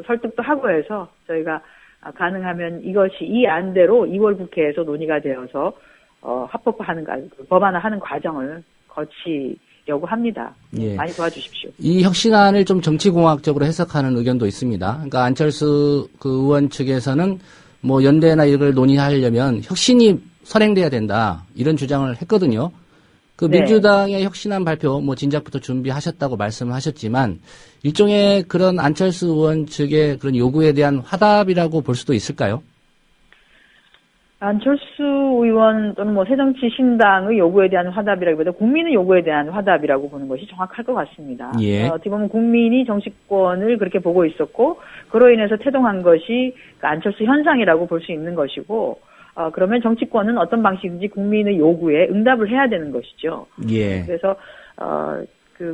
설득도 하고 해서 저희가 가능하면 이것이 이 안대로 2월 국회에서 논의가 되어서 법안화하는 과정을 거치려고 합니다. 예. 많이 도와주십시오. 이 혁신안을 좀 정치공학적으로 해석하는 의견도 있습니다. 그러니까 안철수 의원 측에서는 뭐 연대나 이걸 논의하려면 혁신이 선행돼야 된다 이런 주장을 했거든요. 네. 민주당의 혁신안 발표 진작부터 준비하셨다고 말씀을 하셨지만 일종의 그런 안철수 의원 측의 그런 요구에 대한 화답이라고 볼 수도 있을까요? 안철수 의원 또는 새정치신당의 요구에 대한 화답이라기보다 국민의 요구에 대한 화답이라고 보는 것이 정확할 것 같습니다. 예. 어떻게 보면 국민이 정치권을 그렇게 보고 있었고 그로 인해서 태동한 것이 안철수 현상이라고 볼 수 있는 것이고, 그러면 정치권은 어떤 방식인지 국민의 요구에 응답을 해야 되는 것이죠. 예. 그래서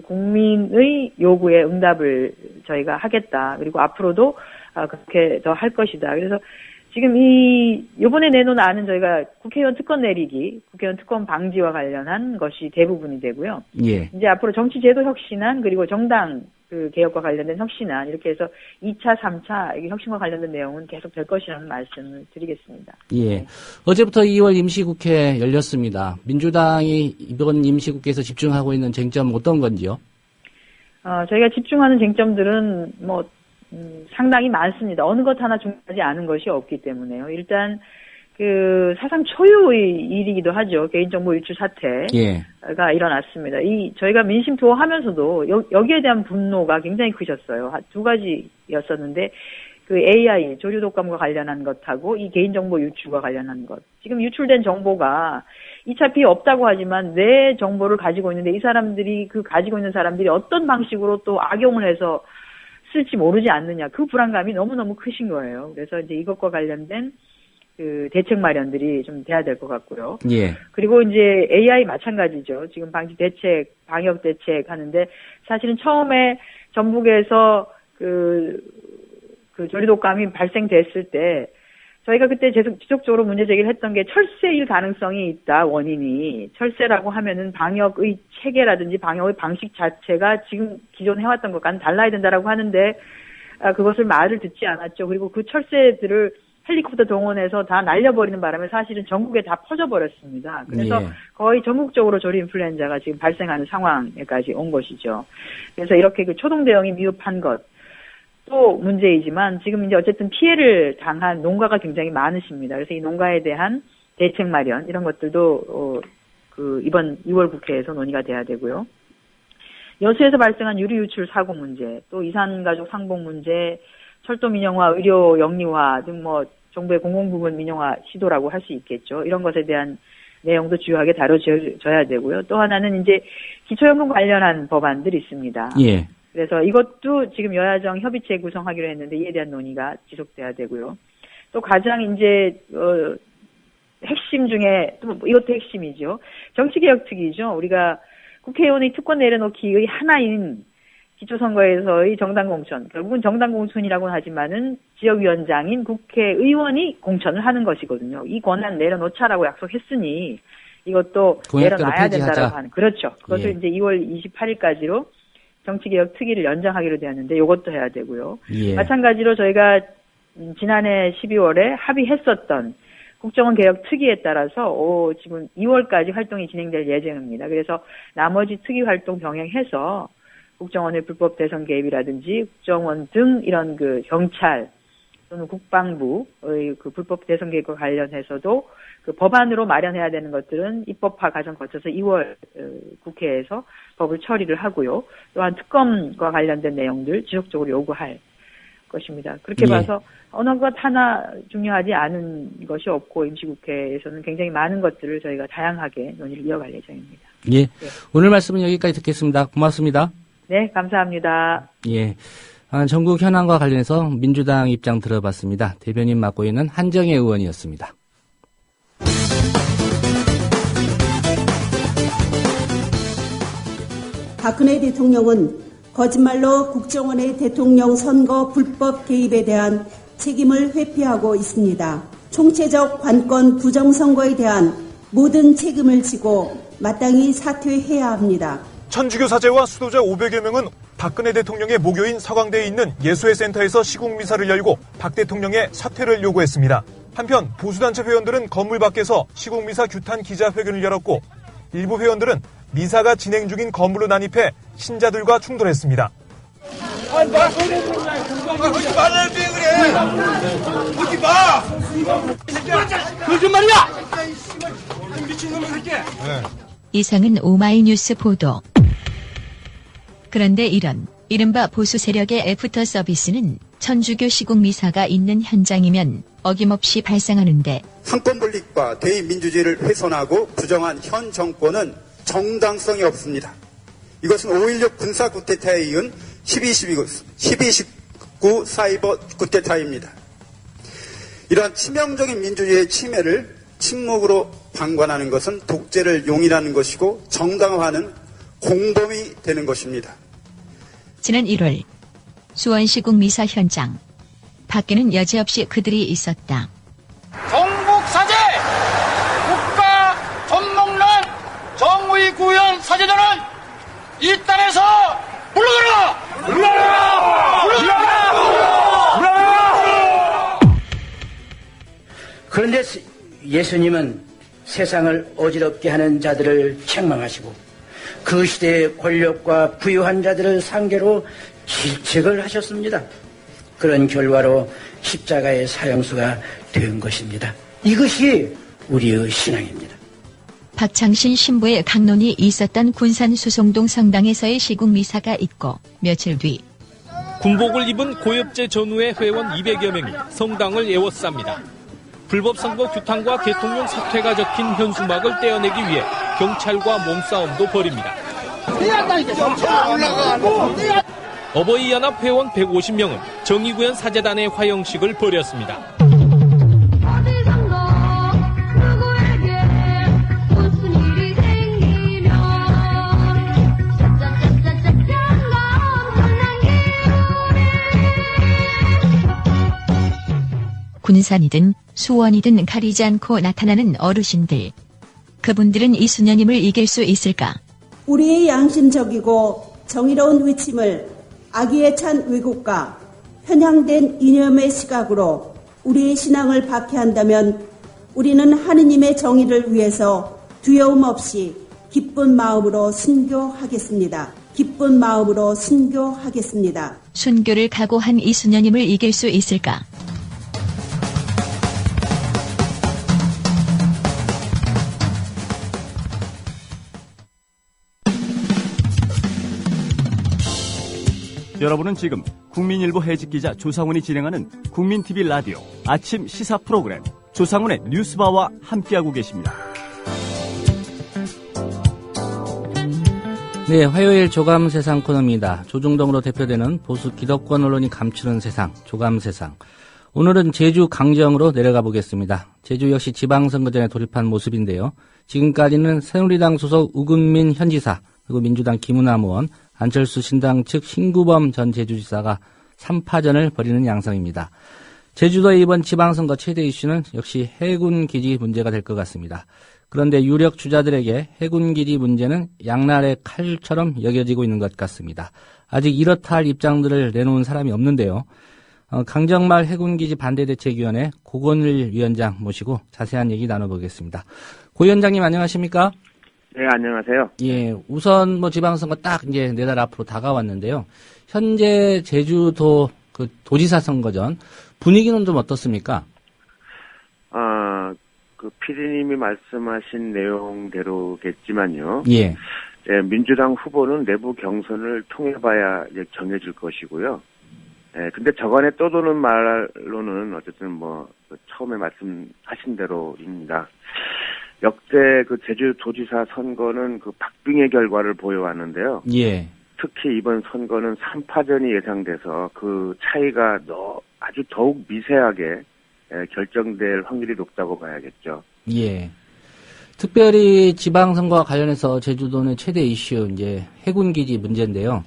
국민의 요구에 응답을 저희가 하겠다. 그리고 앞으로도 그렇게 더 할 것이다. 그래서 지금 요번에 내놓은 안은 저희가 국회의원 특권 내리기, 국회의원 특권 방지와 관련한 것이 대부분이 되고요. 예. 이제 앞으로 정치제도 혁신안, 그리고 정당 개혁과 관련된 혁신안, 이렇게 해서 2차, 3차 혁신과 관련된 내용은 계속 될 것이라는 말씀을 드리겠습니다. 예. 어제부터 2월 임시국회 열렸습니다. 민주당이 이번 임시국회에서 집중하고 있는 쟁점 어떤 건지요? 저희가 집중하는 쟁점들은 상당히 많습니다. 어느 것 하나 중요하지 않은 것이 없기 때문에요. 일단 사상 초유의 일이기도 하죠. 개인정보 유출 사태가 예. 일어났습니다. 저희가 민심 투어하면서도 여기에 대한 분노가 굉장히 크셨어요. 두 가지였었는데 AI 조류 독감과 관련한 것하고 이 개인정보 유출과 관련한 것. 지금 유출된 정보가 2차 피해 없다고 하지만 내 정보를 가지고 있는데 이 사람들이 가지고 있는 사람들이 어떤 방식으로 또 악용을 해서 쓸지 모르지 않느냐. 그 불안감이 너무너무 크신 거예요. 그래서 이제 이것과 관련된 대책 마련들이 좀 돼야 될 것 같고요. 예. 그리고 이제 AI 마찬가지죠. 지금 방역 대책 하는데 사실은 처음에 전북에서 조류독감이 발생됐을 때 저희가 그때 지속적으로 문제 제기를 했던 게 철새일 가능성이 있다, 원인이. 철새라고 하면은 방역의 체계라든지 방역의 방식 자체가 지금 기존 해왔던 것과는 달라야 된다라고 하는데, 그것을 말을 듣지 않았죠. 그리고 그 철새들을 헬리콥터 동원해서 다 날려버리는 바람에 사실은 전국에 다 퍼져버렸습니다. 그래서 예. 거의 전국적으로 조류 인플루엔자가 지금 발생하는 상황에까지 온 것이죠. 그래서 이렇게 초동 대응이 미흡한 것. 또 문제이지만 지금 이제 어쨌든 피해를 당한 농가가 굉장히 많으십니다. 그래서 이 농가에 대한 대책 마련 이런 것들도 이번 2월 국회에서 논의가 돼야 되고요. 여수에서 발생한 유류 유출 사고 문제, 또 이산가족 상봉 문제, 철도 민영화, 의료 영리화 등 정부의 공공부문 민영화 시도라고 할 수 있겠죠. 이런 것에 대한 내용도 주요하게 다뤄져야 되고요. 또 하나는 이제 기초연금 관련한 법안들이 있습니다. 예. 그래서 이것도 지금 여야정 협의체 구성하기로 했는데 이에 대한 논의가 지속돼야 되고요. 또 가장 이제 핵심 중에 또 이것도 핵심이죠. 정치개혁특위죠. 우리가 국회의원의 특권 내려놓기의 하나인 기초선거에서의 정당공천, 결국은 정당공천이라고는 하지만은 지역위원장인 국회의원이 공천을 하는 것이거든요. 이 권한 내려놓자라고 약속했으니 이것도 내려놔야 된다라고 하는. 그렇죠. 그것을 이제 2월 28일까지로 정치개혁 특위를 연장하기로 되었는데 이것도 해야 되고요. 마찬가지로 저희가 지난해 12월에 합의했었던 국정원 개혁 특위에 따라서 지금 2월까지 활동이 진행될 예정입니다. 그래서 나머지 특위 활동 병행해서 국정원의 불법 대선 개입이라든지 국정원 등 이런 그 경찰 또는 국방부의 그 불법 대선 개입과 관련해서도 그 법안으로 마련해야 되는 것들은 입법화 과정 거쳐서 2월 국회에서 법을 처리를 하고요. 또한 특검과 관련된 내용들 지속적으로 요구할 것입니다. 그렇게 봐서 어느 것 하나 중요하지 않은 것이 없고 임시국회에서는 굉장히 많은 것들을 저희가 다양하게 논의를 이어갈 예정입니다. 예. 오늘 말씀은 여기까지 듣겠습니다. 고맙습니다. 네, 감사합니다. 예. 전국 현안과 관련해서 민주당 입장 들어봤습니다. 대변인 맡고 있는 한정혜 의원이었습니다. 박근혜 대통령은 거짓말로 국정원의 대통령 선거 불법 개입에 대한 책임을 회피하고 있습니다. 총체적 관권 부정선거에 대한 모든 책임을 지고 마땅히 사퇴해야 합니다. 천주교 사제와 수도자 500여 명은 박근혜 대통령의 모교인 서강대에 있는 예수회 센터에서 시국미사를 열고 박 대통령의 사퇴를 요구했습니다. 한편 보수단체 회원들은 건물 밖에서 시국미사 규탄 기자회견을 열었고 일부 회원들은 미사가 진행 중인 건물로 난입해 신자들과 충돌했습니다. 하지 말라는데 그래! 하지 마! 거짓말이야! 미친놈의 새끼! 이상은 오마이뉴스 보도. 그런데 이른바 보수 세력의 애프터 서비스는 천주교 시국 미사가 있는 현장이면 어김없이 발생하는데 상권 분립과 대의 민주주의를 훼손하고 부정한 현 정권은 정당성이 없습니다. 이것은 5.16 군사 쿠데타에 이은 12.19 사이버 쿠데타입니다. 이러한 치명적인 민주주의의 침해를 침묵으로 방관하는 것은 독재를 용인하는 것이고 정당화하는 공범이 되는 것입니다. 지난 1월 수원시국 미사 현장 밖에는 여지없이 그들이 있었다. 전국 사제, 국가 전목난 정의 구현 사제들은 이 땅에서 물러가라! 물러가라! 물러가라! 물러가라! 그런데 예수님은 세상을 어지럽게 하는 자들을 책망하시고 그 시대의 권력과 부유한 자들을 상대로 질책을 하셨습니다. 그런 결과로 십자가의 사형수가 된 것입니다. 이것이 우리의 신앙입니다. 박창신 신부의 강론이 있었던 군산 수송동 성당에서의 시국 미사가 있고 며칠 뒤 군복을 입은 고엽제 전후의 회원 200여 명이 성당을 에워쌉니다. 불법 선거 규탄과 대통령 사퇴가 적힌 현수막을 떼어내기 위해 경찰과 몸싸움도 벌입니다. 어버이연합 회원 150명은 정의구현 사제단의 화형식을 벌였습니다. 군산이든 수원이든 가리지 않고 나타나는 어르신들. 그분들은 이순녀님을 이길 수 있을까? 우리의 양심적이고 정의로운 외침을 악의에 찬 왜곡과 편향된 이념의 시각으로 우리의 신앙을 박해한다면 우리는 하느님의 정의를 위해서 두려움 없이 기쁜 마음으로 순교하겠습니다. 기쁜 마음으로 순교하겠습니다. 순교를 각오한 이순녀님을 이길 수 있을까? 여러분은 지금 국민일보 해직기자 조상훈이 진행하는 국민TV 라디오 아침 시사 프로그램 조상훈의 뉴스바와 함께하고 계십니다. 네, 화요일 조감세상 코너입니다. 조중동으로 대표되는 보수 기득권 언론이 감추는 세상, 조감세상. 오늘은 제주 강정으로 내려가 보겠습니다. 제주 역시 지방선거전에 돌입한 모습인데요. 지금까지는 새누리당 소속 우금민 현지사, 그리고 민주당 김은남 의원, 안철수 신당 측 신구범 전 제주지사가 3파전을 벌이는 양상입니다. 제주도의 이번 지방선거 최대 이슈는 역시 해군기지 문제가 될 것 같습니다. 그런데 유력 주자들에게 해군기지 문제는 양날의 칼처럼 여겨지고 있는 것 같습니다. 아직 이렇다 할 입장들을 내놓은 사람이 없는데요. 강정말 해군기지 반대대책위원회 고건일 위원장 모시고 자세한 얘기 나눠보겠습니다. 고 위원장님 안녕하십니까? 네, 안녕하세요. 예, 우선 지방선거 딱 이제 4달 앞으로 다가왔는데요. 현재 제주도 그 도지사 선거전 분위기는 좀 어떻습니까? 그 PD님이 말씀하신 내용대로겠지만요. 예. 네, 민주당 후보는 내부 경선을 통해봐야 이제 정해질 것이고요. 네, 근데 저간에 떠도는 말로는 어쨌든 처음에 말씀하신 대로입니다. 역대 그 제주도지사 선거는 그 박빙의 결과를 보여왔는데요. 예. 특히 이번 선거는 3파전이 예상돼서 그 차이가 아주 더욱 미세하게 결정될 확률이 높다고 봐야겠죠. 예. 특별히 지방선거와 관련해서 제주도는 최대 이슈 이제 해군기지 문제인데요.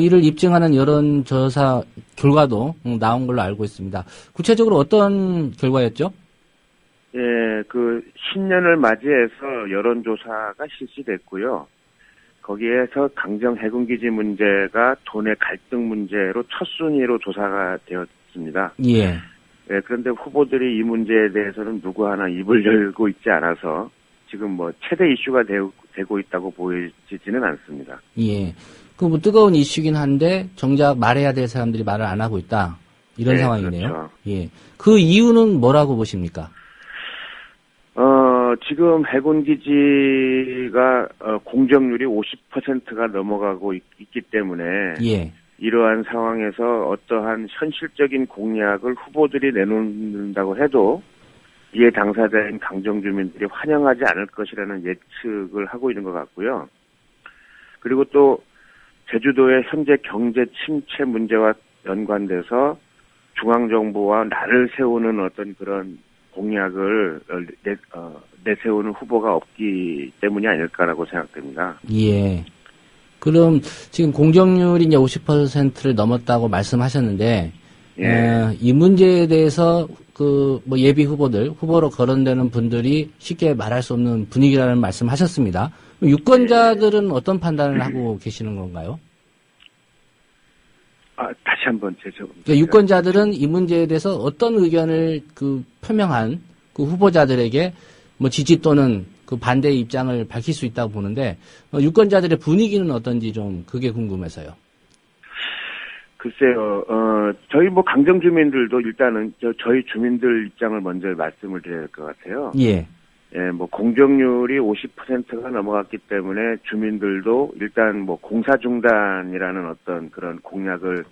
이를 입증하는 여론조사 결과도 나온 걸로 알고 있습니다. 구체적으로 어떤 결과였죠? 예, 그 신년을 맞이해서 여론조사가 실시됐고요. 거기에서 강정 해군기지 문제가 도내 갈등 문제로 첫 순위로 조사가 되었습니다. 예. 예, 그런데 후보들이 이 문제에 대해서는 누구 하나 입을 열고 있지 않아서 지금 최대 이슈가 되고 있다고 보이지는 않습니다. 예. 그 뜨거운 이슈긴 한데 정작 말해야 될 사람들이 말을 안 하고 있다. 이런 네, 상황이네요. 그렇죠. 예. 그 이유는 뭐라고 보십니까? 지금 해군기지가 공정률이 50%가 넘어가고 있기 때문에 예. 이러한 상황에서 어떠한 현실적인 공약을 후보들이 내놓는다고 해도 이에 당사자인 강정 주민들이 환영하지 않을 것이라는 예측을 하고 있는 것 같고요. 그리고 또 제주도의 현재 경제 침체 문제와 연관돼서 중앙정부와 날을 세우는 어떤 그런 공약을 내세우는 후보가 없기 때문이 아닐까라고 생각됩니다. 예. 그럼 지금 공정률이 이제 50%를 넘었다고 말씀하셨는데, 예. 이 문제에 대해서 예비 후보로 거론되는 분들이 쉽게 말할 수 없는 분위기라는 말씀하셨습니다. 유권자들은 어떤 판단을 하고 계시는 건가요? 다시 한번 그러니까 유권자들은 이 문제에 대해서 어떤 의견을 표명한 후보자들에게 지지 또는 반대의 입장을 밝힐 수 있다고 보는데 유권자들의 분위기는 어떤지 좀 그게 궁금해서요. 글쎄요, 저희 강정 주민들도 일단은 저희 주민들 입장을 먼저 말씀을 드려야 될 것 같아요. 예. 예, 공정률이 50%가 넘어갔기 때문에 주민들도 일단 공사 중단이라는 어떤 그런 공약을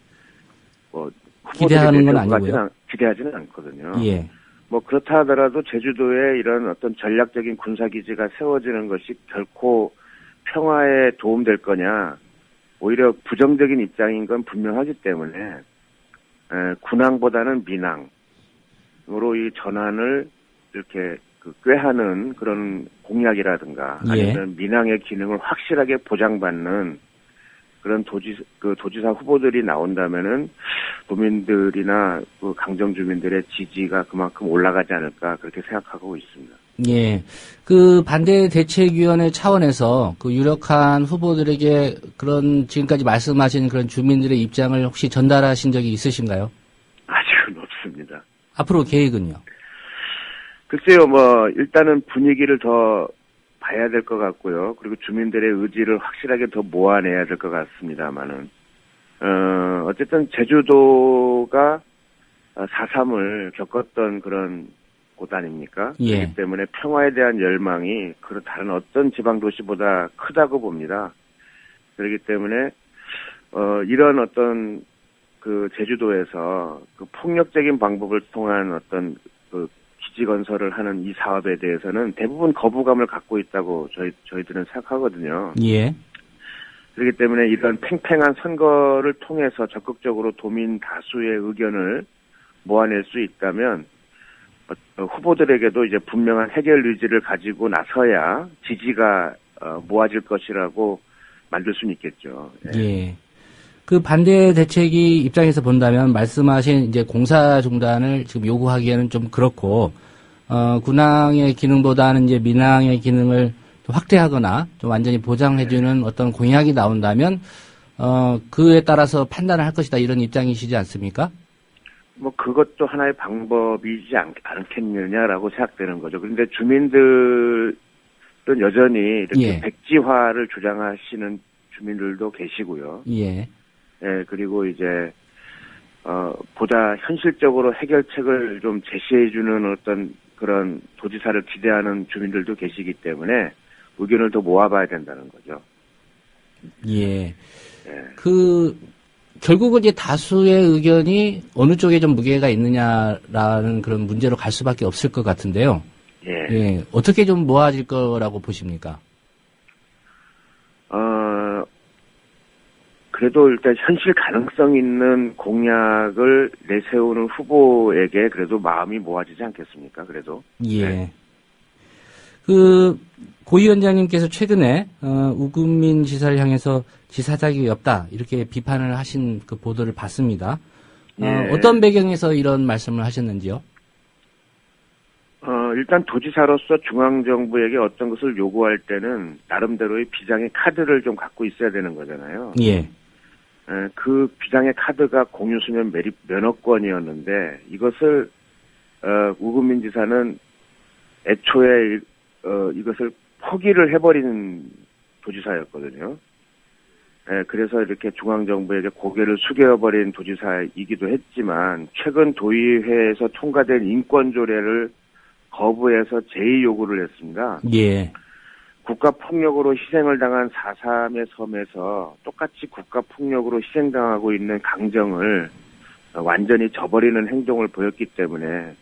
기대하는 건 아니고요. 기대하지는 않거든요. 예. 그렇다 하더라도 제주도에 이런 어떤 전략적인 군사기지가 세워지는 것이 결코 평화에 도움될 거냐, 오히려 부정적인 입장인 건 분명하기 때문에, 군항보다는 민항으로 이 전환을 이렇게 꾀하는 그런 공약이라든가, 아니면 민항의 기능을 확실하게 보장받는 그런 도지사 후보들이 나온다면은 도민들이나 강정 주민들의 지지가 그만큼 올라가지 않을까 그렇게 생각하고 있습니다. 예. 반대 대책위원회 차원에서 유력한 후보들에게 그런 지금까지 말씀하신 그런 주민들의 입장을 혹시 전달하신 적이 있으신가요? 아직은 없습니다. 앞으로 계획은요? 글쎄요, 일단은 분위기를 더 봐야 될 것 같고요. 그리고 주민들의 의지를 확실하게 더 모아내야 될 것 같습니다만은, 어쨌든 제주도가 4.3을 겪었던 그런 곳 아닙니까? 예. 그렇기 때문에 평화에 대한 열망이 다른 어떤 지방도시보다 크다고 봅니다. 그렇기 때문에, 이런 어떤 그 제주도에서 그 폭력적인 방법을 통한 어떤 그 기지 건설을 하는 이 사업에 대해서는 대부분 거부감을 갖고 있다고 저희들은 생각하거든요. 예. 그렇기 때문에 이런 팽팽한 선거를 통해서 적극적으로 도민 다수의 의견을 모아낼 수 있다면 후보들에게도 이제 분명한 해결 의지를 가지고 나서야 지지가 모아질 것이라고 만들 수는 있겠죠. 예. 예. 그 반대 대책이 입장에서 본다면 말씀하신 이제 공사 중단을 지금 요구하기에는 좀 그렇고 군항의 기능보다는 이제 민항의 기능을 좀 확대하거나 좀 완전히 보장해주는 어떤 공약이 나온다면 그에 따라서 판단을 할 것이다 이런 입장이시지 않습니까? 뭐 그것도 하나의 방법이지 않겠느냐라고 생각되는 거죠. 그런데 주민들은 여전히 이렇게 예. 백지화를 주장하시는 주민들도 계시고요. 예. 예, 그리고 이제 보다 현실적으로 해결책을 좀 제시해주는 어떤 그런 도지사를 기대하는 주민들도 계시기 때문에 의견을 더 모아봐야 된다는 거죠. 예. 예. 결국은 이제 다수의 의견이 어느 쪽에 좀 무게가 있느냐라는 그런 문제로 갈 수밖에 없을 것 같은데요. 예. 예. 어떻게 좀 모아질 거라고 보십니까? 그래도 일단 현실 가능성 있는 공약을 내세우는 후보에게 그래도 마음이 모아지지 않겠습니까? 그래도. 예. 네. 고 위원장님께서 최근에 우금민 지사를 향해서 지사 자격이 없다 이렇게 비판을 하신 그 보도를 봤습니다. 예. 어떤 배경에서 이런 말씀을 하셨는지요? 일단 도지사로서 중앙정부에게 어떤 것을 요구할 때는 나름대로의 비장의 카드를 좀 갖고 있어야 되는 거잖아요. 예. 그 비장의 카드가 공유수면 면허권이었는데 이것을 우금민 지사는 애초에 이것을 포기를 해버린 도지사였거든요. 그래서 이렇게 중앙정부에게 고개를 숙여버린 도지사이기도 했지만 최근 도의회에서 통과된 인권조례를 거부해서 제의 요구를 했습니다. 예. 국가폭력으로 희생을 당한 4.3의 섬에서 똑같이 국가폭력으로 희생당하고 있는 강정을 완전히 저버리는 행동을 보였기 때문에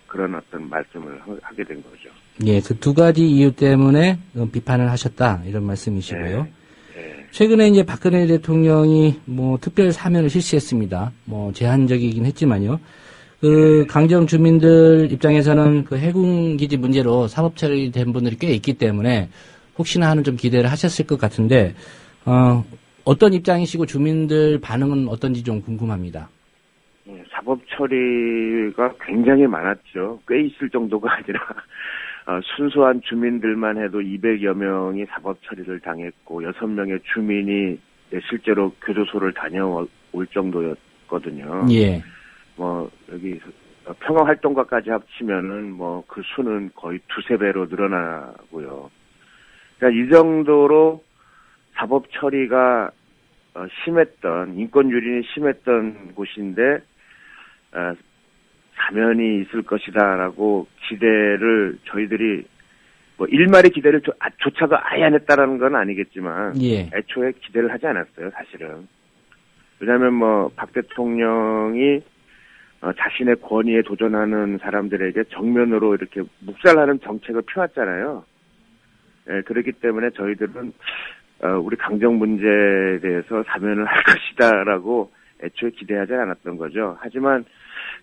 그런 어떤 말씀을 하게 된 거죠. 예, 그 두 가지 이유 때문에 비판을 하셨다 이런 말씀이시고요. 네. 최근에 이제 박근혜 대통령이 뭐 특별 사면을 실시했습니다. 뭐 제한적이긴 했지만요. 그 강정 주민들 입장에서는 그 해군기지 문제로 사법 처리된 분들이 꽤 있기 때문에 혹시나 하는 좀 기대를 하셨을 것 같은데 어떤 입장이시고 주민들 반응은 어떤지 좀 궁금합니다. 사법 처리가 굉장히 많았죠. 꽤 있을 정도가 아니라 순수한 주민들만 해도 200여 명이 사법 처리를 당했고 6명의 주민이 실제로 교도소를 다녀올 정도였거든요. 예. 뭐 여기 평화 활동가까지 합치면은 뭐 그 수는 거의 2-3배로 늘어나고요. 그러니까 이 정도로 사법 처리가 심했던 인권 유린이 심했던 곳인데 사면이 있을 것이다라고 기대를 저희들이 뭐 일말의 기대를 조차도 아예 안 했다라는 건 아니겠지만 예. 애초에 기대를 하지 않았어요, 사실은. 왜냐하면 뭐 박 대통령이 자신의 권위에 도전하는 사람들에게 정면으로 이렇게 묵살하는 정책을 펴왔잖아요. 예, 그렇기 때문에 저희들은 우리 강정 문제에 대해서 사면을 할 것이다라고 애초에 기대하지 않았던 거죠. 하지만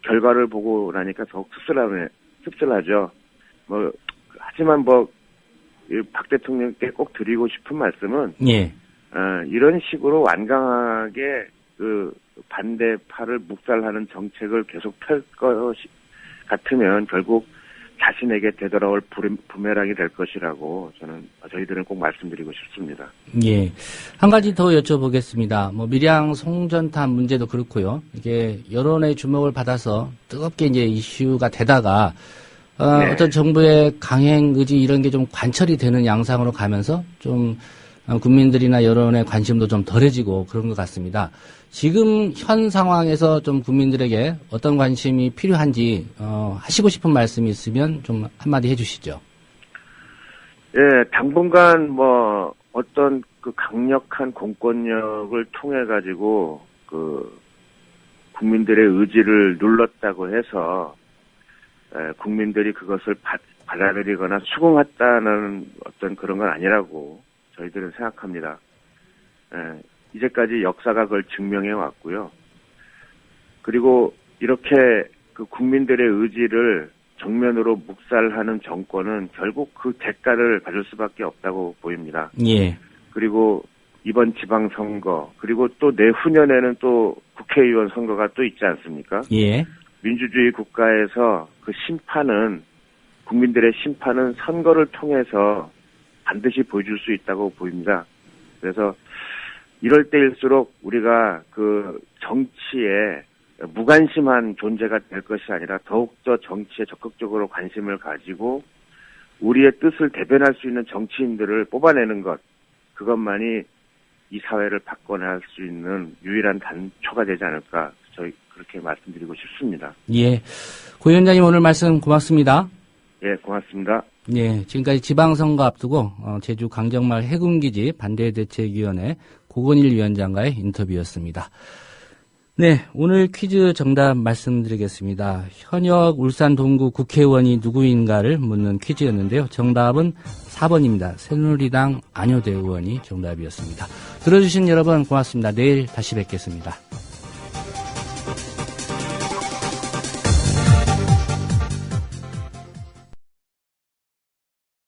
결과를 보고 나니까 더욱 씁쓸하죠. 뭐 하지만 뭐 박 대통령께 꼭 드리고 싶은 말씀은 예. 이런 식으로 완강하게 그 반대파를 묵살하는 정책을 계속 펼 것 같으면 결국 자신에게 되돌아올 부메랑이 될 것이라고 저희들은 꼭 말씀드리고 싶습니다. 예. 한 가지 더 여쭤보겠습니다. 뭐 밀양 송전탑 문제도 그렇고요. 이게 여론의 주목을 받아서 뜨겁게 이제 이슈가 되다가 네. 어떤 정부의 강행 의지 이런 게 좀 관철이 되는 양상으로 가면서 좀 국민들이나 여론의 관심도 좀 덜해지고 그런 것 같습니다. 지금 현 상황에서 좀 국민들에게 어떤 관심이 필요한지 하시고 싶은 말씀이 있으면 좀 한마디 해주시죠. 예, 당분간 뭐 어떤 그 강력한 공권력을 통해 가지고 그 국민들의 의지를 눌렀다고 해서 국민들이 그것을 받아들이거나 수긍했다는 어떤 그런 건 아니라고 저희들은 생각합니다. 이제까지 역사가 그걸 증명해 왔고요. 그리고 이렇게 그 국민들의 의지를 정면으로 묵살하는 정권은 결국 그 대가를 받을 수밖에 없다고 보입니다. 예. 그리고 이번 지방선거, 그리고 또 내후년에는 또 국회의원 선거가 또 있지 않습니까? 예. 민주주의 국가에서 그 심판은, 국민들의 심판은 선거를 통해서 반드시 보여줄 수 있다고 보입니다. 그래서 이럴 때일수록 우리가 그 정치에 무관심한 존재가 될 것이 아니라 더욱더 정치에 적극적으로 관심을 가지고 우리의 뜻을 대변할 수 있는 정치인들을 뽑아내는 것, 그것만이 이 사회를 바꿔낼 수 있는 유일한 단초가 되지 않을까, 저희 그렇게 말씀드리고 싶습니다. 예. 고 위원장님 오늘 말씀 고맙습니다. 예, 고맙습니다. 예, 지금까지 지방선거 앞두고 제주 강정마을 해군기지 반대대책위원회 고건일 위원장과의 인터뷰였습니다. 네, 오늘 퀴즈 정답 말씀드리겠습니다. 현역 울산 동구 국회의원이 누구인가를 묻는 퀴즈였는데요. 정답은 4번입니다. 새누리당 안효대 의원이 정답이었습니다. 들어주신 여러분 고맙습니다. 내일 다시 뵙겠습니다.